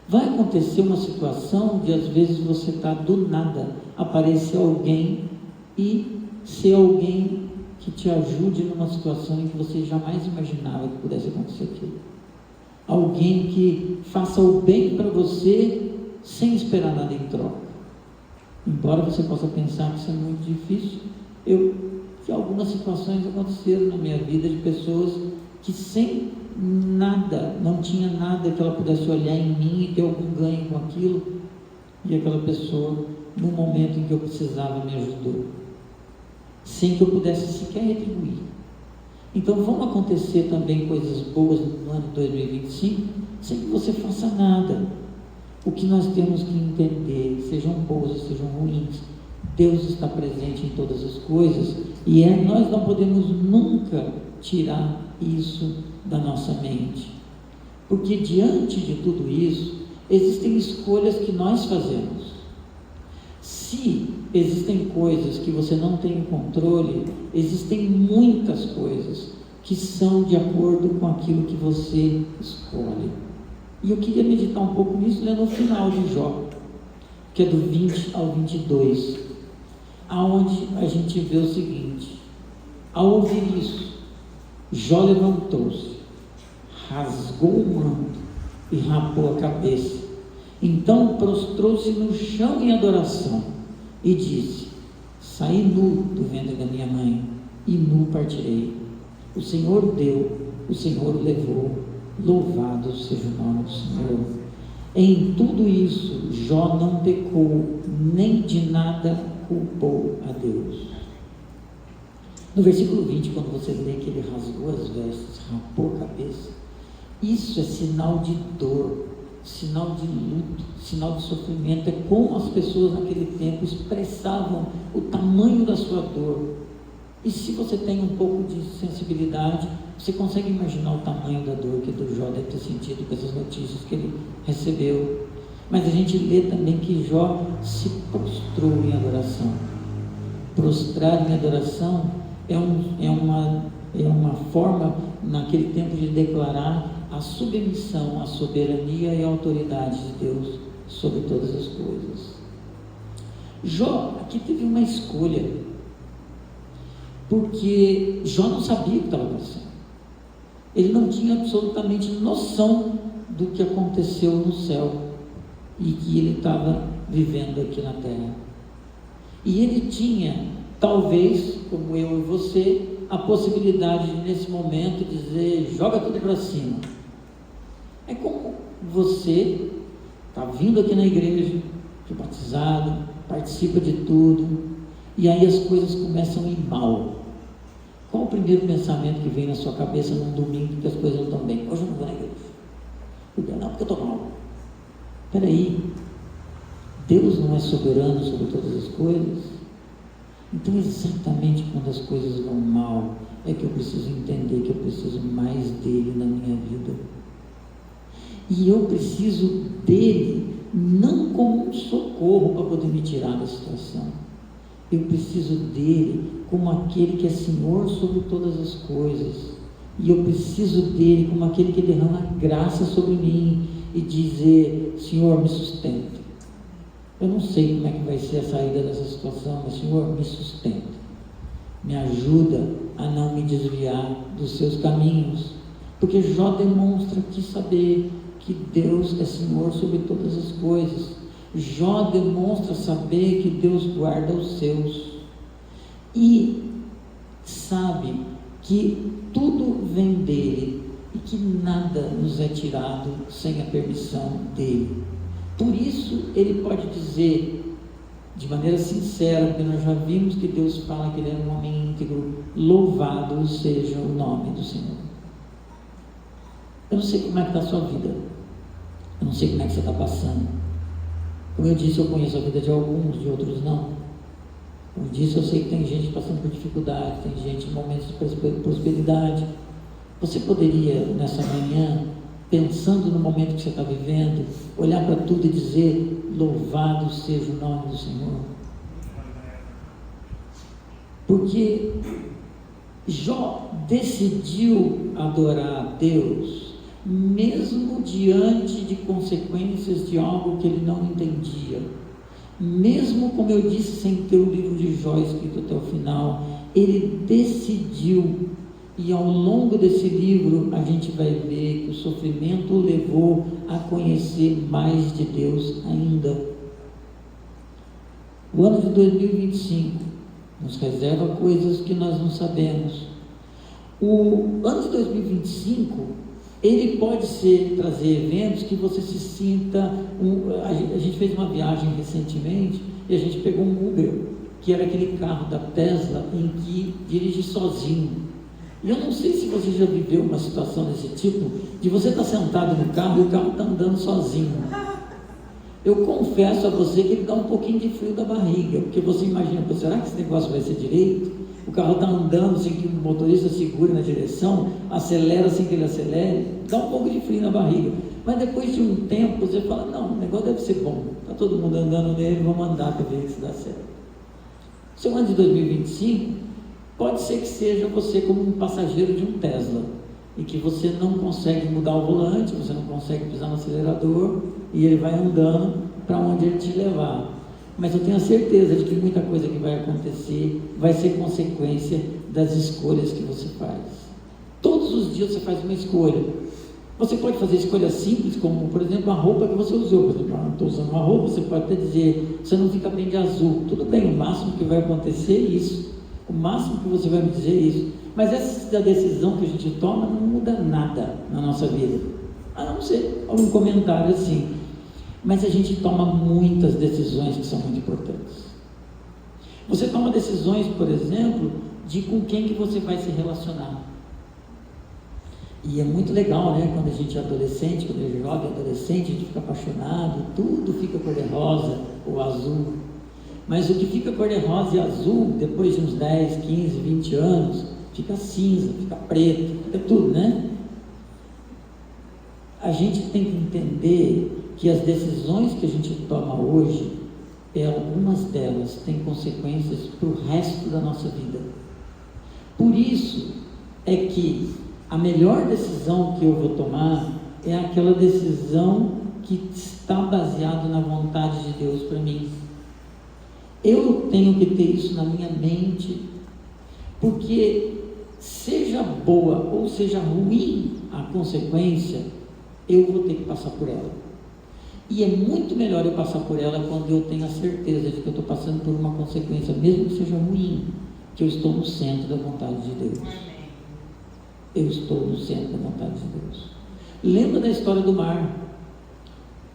Vai acontecer uma situação de às vezes você está do nada, aparecer alguém e ser alguém que te ajude numa situação em que você jamais imaginava que pudesse acontecer aquilo. Alguém que faça o bem para você sem esperar nada em troca. Embora você possa pensar que isso é muito difícil, que algumas situações aconteceram na minha vida de pessoas que sem nada, não tinha nada que ela pudesse olhar em mim e ter algum ganho com aquilo, e aquela pessoa, no momento em que eu precisava, me ajudou, sem que eu pudesse sequer retribuir. Então vão acontecer também coisas boas no ano 2025, sem que você faça nada. O que nós temos que entender, sejam boas, sejam ruins, Deus está presente em todas as coisas, e nós não podemos nunca tirar isso da nossa mente, porque diante de tudo isso, existem escolhas que nós fazemos. Se existem coisas que você não tem controle, existem muitas coisas que são de acordo com aquilo que você escolhe. E eu queria meditar um pouco nisso, lendo o final de Jó, que é do 20 ao 22, aonde a gente vê o seguinte: ao ouvir isso, Jó levantou-se, rasgou o manto e rapou a cabeça. Então prostrou-se no chão em adoração e disse: saí nu do ventre da minha mãe e nu partirei. O Senhor deu, o Senhor levou, louvado seja o nome do Senhor. Em tudo isso Jó não pecou, nem de nada culpou a Deus. No versículo 20, quando você lê que ele rasgou as vestes, rapou a cabeça, isso é sinal de dor, sinal de luto, sinal de sofrimento. É como as pessoas naquele tempo expressavam o tamanho da sua dor. E se você tem um pouco de sensibilidade, você consegue imaginar o tamanho da dor que do Jó deve ter sentido com essas notícias que ele recebeu. Mas a gente lê também que Jó se prostrou em adoração. Prostrar em adoração é uma forma, naquele tempo, de declarar a submissão, a soberania e a autoridade de Deus sobre todas as coisas. Jó aqui teve uma escolha, porque Jó não sabia o que estava acontecendo. Ele não tinha absolutamente noção do que aconteceu no céu e que ele estava vivendo aqui na terra. E ele tinha, talvez, como eu e você, a possibilidade de, nesse momento, dizer: joga tudo para cima. É como você está vindo aqui na igreja, foi batizado, participa de tudo, e aí as coisas começam a ir mal. Qual o primeiro pensamento que vem na sua cabeça num domingo que as coisas não estão bem? Hoje eu não vou na igreja. Não, porque eu estou mal. Espera aí, Deus não é soberano sobre todas as coisas? Então, exatamente quando as coisas vão mal, é que eu preciso entender que eu preciso mais dele na minha vida. E eu preciso dele não como um socorro para poder me tirar da situação. Eu preciso dele como aquele que é Senhor sobre todas as coisas. E eu preciso dele como aquele que derrama graça sobre mim e dizer: Senhor, me sustenta. Eu não sei como é que vai ser a saída dessa situação, mas Senhor, me sustenta. Me ajuda a não me desviar dos seus caminhos. Porque Jó demonstra que saber que Deus é Senhor sobre todas as coisas. Jó demonstra saber que Deus guarda os seus. E sabe que tudo vem dele e que nada nos é tirado sem a permissão dele. Por isso ele pode dizer de maneira sincera, porque nós já vimos que Deus fala que ele é um homem íntegro: louvado seja o nome do Senhor. Eu não sei como é que está a sua vida, eu não sei como é que você está passando. Como eu disse, eu conheço a vida de alguns, de outros não. Como eu disse, eu sei que tem gente passando por dificuldade, tem gente em momentos de prosperidade. Você poderia, nessa manhã, pensando no momento que você está vivendo, olhar para tudo e dizer: louvado seja o nome do Senhor. Porque Jó decidiu adorar a Deus, mesmo diante de consequências de algo que ele não entendia, mesmo, como eu disse, sem ter o livro de Jó escrito até o final, ele decidiu. E ao longo desse livro a gente vai ver que o sofrimento o levou a conhecer mais de Deus ainda. O ano de 2025 nos reserva coisas que nós não sabemos. O ano de 2025, ele pode trazer eventos que você se sinta... A gente fez uma viagem recentemente e a gente pegou um Uber, que era aquele carro da Tesla em que dirige sozinho. E eu não sei se você já viveu uma situação desse tipo, de você estar sentado no carro e o carro está andando sozinho. Eu confesso a você que ele dá um pouquinho de frio da barriga, porque você imagina, será que esse negócio vai ser direito? O carro está andando sem que o motorista segure na direção, acelera sem que ele acelere, dá um pouco de frio na barriga. Mas depois de um tempo você fala, não, o negócio deve ser bom, está todo mundo andando nele, vamos andar para ver se dá certo. Seu ano de 2025, pode ser que seja você como um passageiro de um Tesla, e que você não consegue mudar o volante, você não consegue pisar no acelerador, e ele vai andando para onde ele te levar. Mas eu tenho a certeza de que muita coisa que vai acontecer vai ser consequência das escolhas que você faz. Todos os dias você faz uma escolha. Você pode fazer escolhas simples, como, por exemplo, a roupa que você usou. Por exemplo, eu estou usando uma roupa, você pode até dizer, você não fica bem de azul. Tudo bem, o máximo que vai acontecer é isso. O máximo que você vai me dizer é isso. Mas essa decisão que a gente toma não muda nada na nossa vida. A não ser algum comentário assim. Mas a gente toma muitas decisões que são muito importantes. Você toma decisões, por exemplo, de com quem que você vai se relacionar. E é muito legal, né? Quando a gente é adolescente, quando é jovem, adolescente, a gente fica apaixonado, tudo fica cor-de-rosa ou azul. Mas o que fica cor-de-rosa e azul, depois de uns 10, 15, 20 anos, fica cinza, fica preto, fica tudo, né? A gente tem que entender que as decisões que a gente toma hoje, algumas delas têm consequências para o resto da nossa vida. Por isso é que a melhor decisão que eu vou tomar é aquela decisão que está baseada na vontade de Deus para mim. Eu tenho que ter isso na minha mente, porque seja boa ou seja ruim a consequência, eu vou ter que passar por ela. E é muito melhor eu passar por ela quando eu tenho a certeza de que eu estou passando por uma consequência, mesmo que seja ruim, que eu estou no centro da vontade de Deus. Eu estou no centro da vontade de Deus. Lembra da história do mar,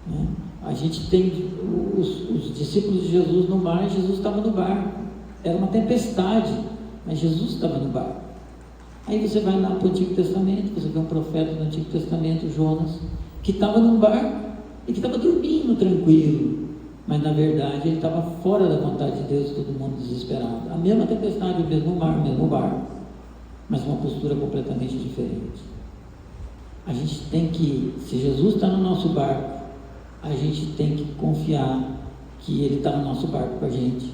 né? A gente tem os discípulos de Jesus no mar, e Jesus estava no barco. Era uma tempestade, mas Jesus estava no barco. Aí você vai lá para o Antigo Testamento, você vê um profeta do Antigo Testamento, Jonas, que estava num barco e que estava dormindo tranquilo, mas na verdade ele estava fora da vontade de Deus, todo mundo desesperado. A mesma tempestade, o mesmo mar, o mesmo barco, mas uma postura completamente diferente. A gente tem que, se Jesus está no nosso barco, a gente tem que confiar que Ele está no nosso barco com a gente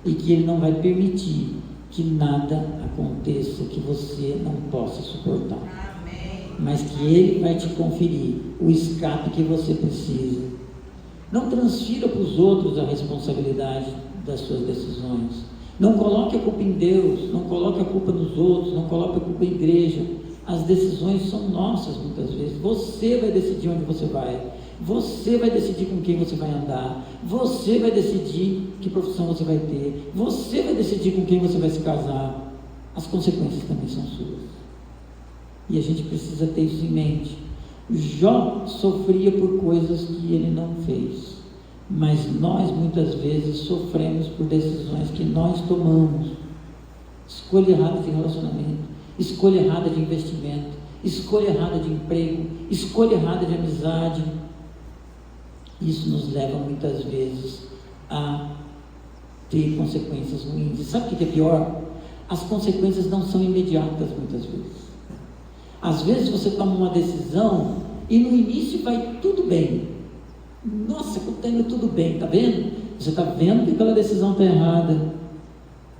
e que Ele não vai permitir que nada aconteça que você não possa suportar. Amém. Mas que Ele vai te conferir o escape que você precisa. Não transfira para os outros a responsabilidade das suas decisões. Não coloque a culpa em Deus, não coloque a culpa nos outros, não coloque a culpa em igreja. As decisões são nossas muitas vezes. Você vai decidir onde você vai. Você vai decidir com quem você vai andar. Você vai decidir que profissão você vai ter. Você vai decidir com quem você vai se casar. As consequências também são suas. E a gente precisa ter isso em mente. Jó sofria por coisas que ele não fez. Mas nós muitas vezes sofremos por decisões que nós tomamos. Escolha errada de relacionamento. Escolha errada de investimento. Escolha errada de emprego. Escolha errada de amizade. Isso nos leva muitas vezes a ter consequências ruins. E sabe o que é pior? As consequências não são imediatas muitas vezes. Às vezes você toma uma decisão e no início vai tudo bem. Nossa, está indo tudo bem, está vendo? Você está vendo que aquela decisão está errada.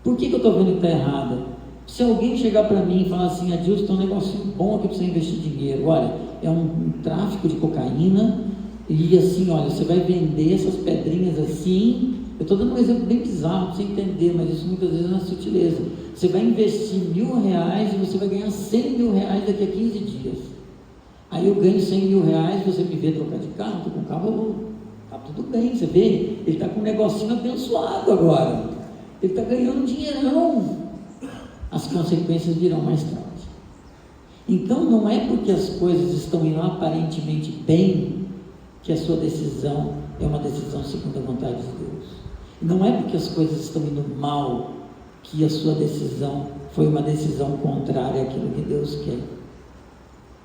Por que eu estou vendo que está errada? Se alguém chegar para mim e falar assim, Adilson, tem um negocinho bom aqui para você investir dinheiro. Olha, é um tráfico de cocaína. E assim, olha, você vai vender essas pedrinhas assim, Eu estou dando um exemplo bem bizarro para você entender, mas isso muitas vezes é uma sutileza. Você vai investir R$1.000 e você vai ganhar R$100.000 daqui a 15 dias. Aí eu ganho R$100.000, você me vê trocar de carro, estou com o carro, está tudo bem, você vê? Ele está com um negocinho abençoado agora. Ele está ganhando dinheirão. As consequências virão mais tarde. Então não é porque as coisas estão indo aparentemente bem que a sua decisão é uma decisão segundo a vontade de Deus. Não é porque as coisas estão indo mal que a sua decisão foi uma decisão contrária àquilo que Deus quer.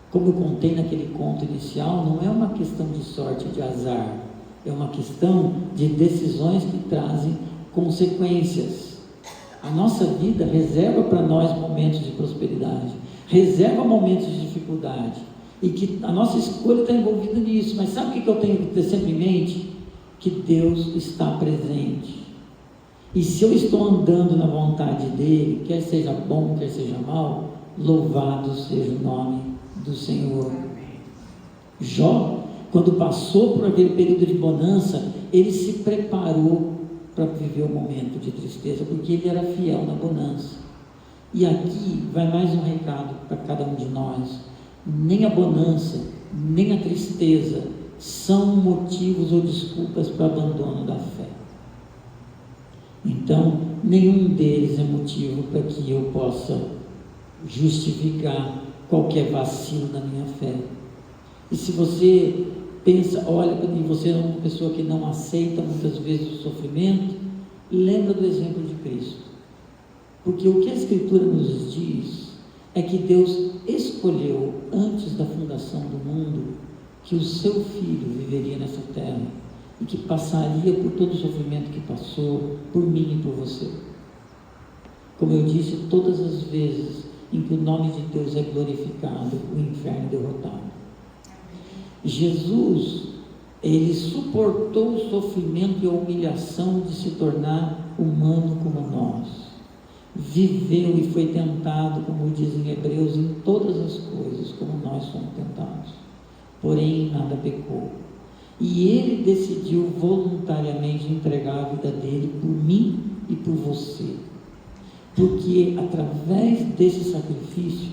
Como eu contei naquele conto inicial, não é uma questão de sorte, de azar, é uma questão de decisões que trazem consequências. A nossa vida reserva para nós momentos de prosperidade, reserva momentos de dificuldade, e que a nossa escolha está envolvida nisso. Mas sabe o que eu tenho que ter sempre em mente? Que Deus está presente. E se eu estou andando na vontade dEle, quer seja bom, quer seja mal, louvado seja o nome do Senhor. Jó, quando passou por aquele período de bonança, ele se preparou para viver o momento de tristeza, porque ele era fiel na bonança. E aqui vai mais um recado para cada um de nós: nem a bonança, nem a tristeza são motivos ou desculpas para o abandono da fé. Então, nenhum deles é motivo para que eu possa justificar qualquer vacilo na minha fé. E se você pensa, olha, e você é uma pessoa que não aceita muitas vezes o sofrimento, lembra do exemplo de Cristo. Porque o que a Escritura nos diz é que Deus escolheu, antes da fundação do mundo, que o seu Filho viveria nessa terra e que passaria por todo o sofrimento que passou, por mim e por você. Como eu disse, todas as vezes em que o nome de Deus é glorificado, o inferno é derrotado. Jesus, ele suportou o sofrimento e a humilhação de se tornar humano como nós. Viveu e foi tentado, como diz em Hebreus, em todas as coisas, como nós somos tentados. Porém, nada pecou. E ele decidiu voluntariamente entregar a vida dele por mim e por você. Porque através desse sacrifício,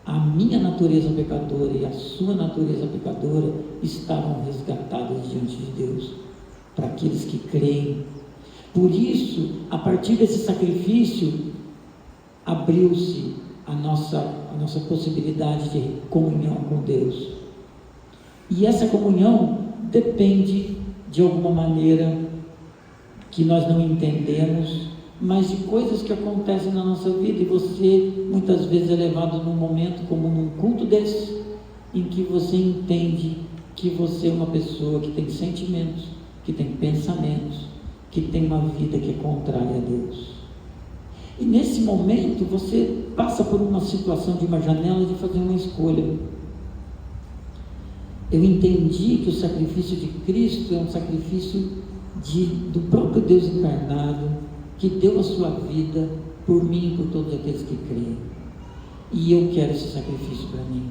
a minha natureza pecadora e a sua natureza pecadora estavam resgatadas diante de Deus, para aqueles que creem. Por isso, a partir desse sacrifício, abriu-se a nossa possibilidade de comunhão com Deus. E essa comunhão depende, de alguma maneira, que nós não entendemos, mas de coisas que acontecem na nossa vida, e você muitas vezes é levado num momento como num culto desse, em que você entende que você é uma pessoa que tem sentimentos, que tem pensamentos, que tem uma vida que é contrária a Deus. E nesse momento você passa por uma situação de uma janela de fazer uma escolha. Eu entendi que o sacrifício de Cristo é um sacrifício do próprio Deus encarnado, que deu a sua vida por mim e por todos aqueles que creem. E eu quero esse sacrifício para mim.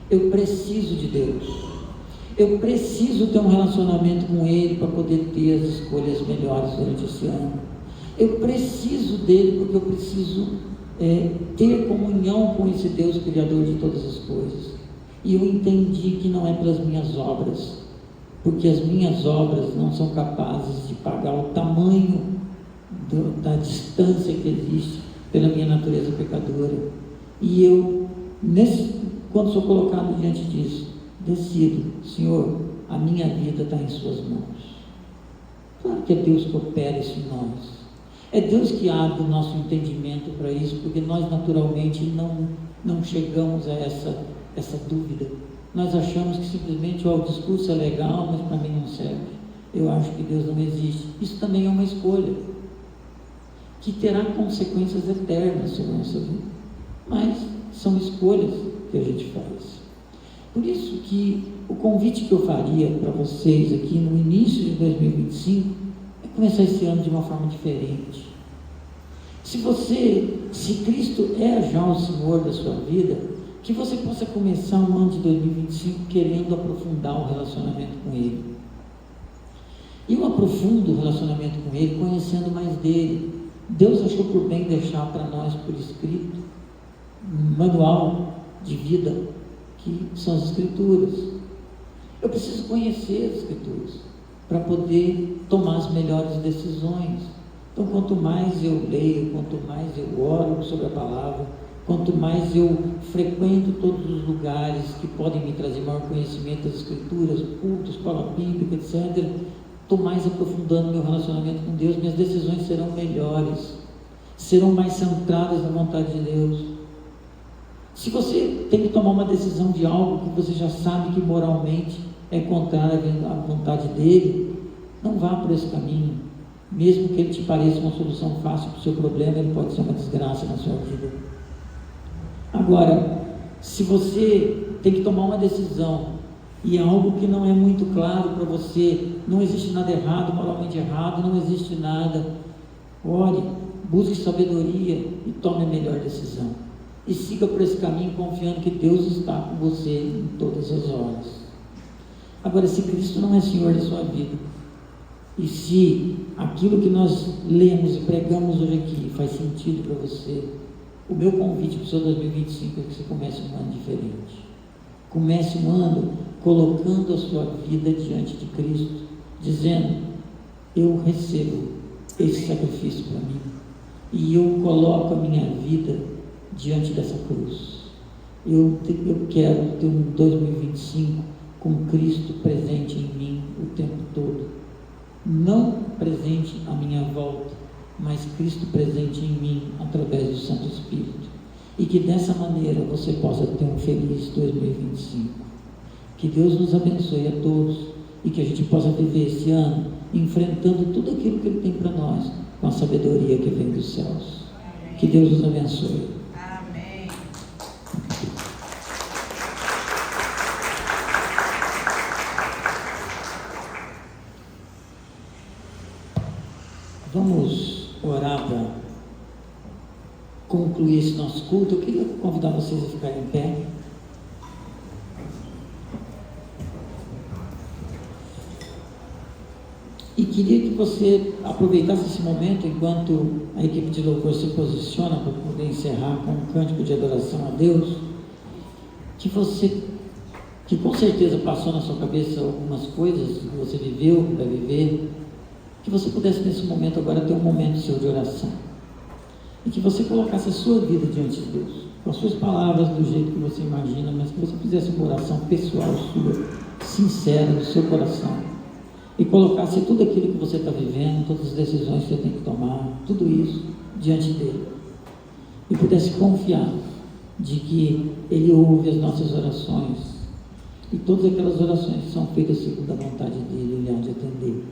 Eu preciso de Deus. Eu preciso ter um relacionamento com Ele para poder ter as escolhas melhores durante esse ano. Eu preciso dele porque eu preciso ter comunhão com esse Deus Criador de todas as coisas. E eu entendi que não é pelas minhas obras, porque as minhas obras não são capazes de pagar o tamanho da distância que existe pela minha natureza pecadora. E eu, quando sou colocado diante disso, decido: Senhor, a minha vida está em suas mãos. Claro que é Deus que opera isso em nós. É Deus que abre o nosso entendimento para isso, porque nós naturalmente não chegamos a essa dúvida. Nós achamos que simplesmente o discurso é legal, mas para mim não serve. Eu acho que Deus não existe. Isso também é uma escolha que terá consequências eternas sobre a nossa vida, mas são escolhas que a gente faz. Por isso que o convite que eu faria para vocês aqui no início de 2025 é começar esse ano de uma forma diferente. Se Cristo é já o Senhor da sua vida, que você possa começar o ano de 2025 querendo aprofundar o relacionamento com Ele. E uma aprofundo o relacionamento com Ele, conhecendo mais dele. Deus achou por bem deixar para nós por escrito um manual de vida, que são as Escrituras. Eu preciso conhecer as Escrituras para poder tomar as melhores decisões. Então, quanto mais eu leio, quanto mais eu oro sobre a palavra, quanto mais eu frequento todos os lugares que podem me trazer maior conhecimento das Escrituras, cultos, escola bíblica, etc., estou mais aprofundando meu relacionamento com Deus, minhas decisões serão melhores, serão mais centradas na vontade de Deus. Se você tem que tomar uma decisão de algo que você já sabe que moralmente é contrário à vontade dele, não vá por esse caminho. Mesmo que ele te pareça uma solução fácil para o seu problema, ele pode ser uma desgraça na sua vida. Agora, se você tem que tomar uma decisão e é algo que não é muito claro para você, não existe nada errado, moralmente errado, não existe nada, ore, busque sabedoria e tome a melhor decisão. E siga por esse caminho confiando que Deus está com você em todas as horas. Agora, se Cristo não é Senhor da sua vida, e se aquilo que nós lemos e pregamos hoje aqui faz sentido para você, o meu convite para o seu 2025 é que você comece um ano diferente. Comece um ano colocando a sua vida diante de Cristo, dizendo: eu recebo esse sacrifício para mim, e eu coloco a minha vida diante dessa cruz. Eu quero ter um 2025 com Cristo presente em mim o tempo todo. Não presente à minha volta, mas Cristo presente em mim através do Santo Espírito. E que dessa maneira você possa ter um feliz 2025. Que Deus nos abençoe a todos e que a gente possa viver esse ano enfrentando tudo aquilo que Ele tem para nós com a sabedoria que vem dos céus. Que Deus nos abençoe. Amém. Vamos orar para concluir esse nosso culto. Eu queria convidar vocês a ficarem em pé. E queria que você aproveitasse esse momento enquanto a equipe de louvor se posiciona para poder encerrar com um cântico de adoração a Deus, que você, que com certeza passou na sua cabeça algumas coisas que você viveu, que vai viver, que você pudesse nesse momento agora ter um momento seu de oração. E que você colocasse a sua vida diante de Deus, com as suas palavras do jeito que você imagina, mas que você fizesse uma oração pessoal sua, sincera, do seu coração. E colocasse tudo aquilo que você está vivendo, todas as decisões que você tem que tomar, tudo isso diante dele. E pudesse confiar de que ele ouve as nossas orações. E todas aquelas orações que são feitas segundo a vontade dele, ele há de atender.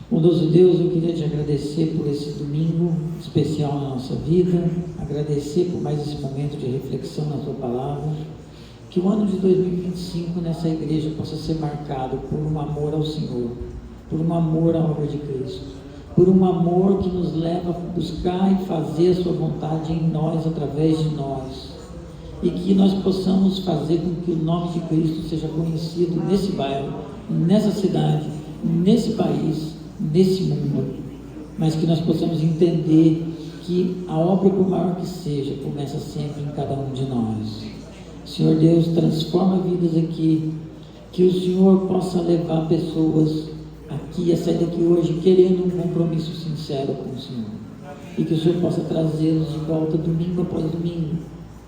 Bondoso Deus, eu queria te agradecer por esse domingo especial na nossa vida, agradecer por mais esse momento de reflexão na tua palavra, que o ano de 2025 nessa igreja possa ser marcado por um amor ao Senhor, por um amor à obra de Cristo, por um amor que nos leva a buscar e fazer a sua vontade em nós, através de nós, e que nós possamos fazer com que o nome de Cristo seja conhecido nesse bairro, nessa cidade, nesse país, nesse mundo, mas que nós possamos entender que a obra, por maior que seja, começa sempre em cada um de nós. Senhor Deus, transforma vidas aqui, que o Senhor possa levar pessoas aqui a sair daqui hoje querendo um compromisso sincero com o Senhor, e que o Senhor possa trazê-los de volta domingo após domingo,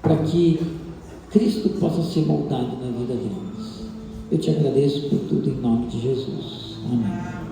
para que Cristo possa ser moldado na vida deles. Eu te agradeço por tudo em nome de Jesus. Amém.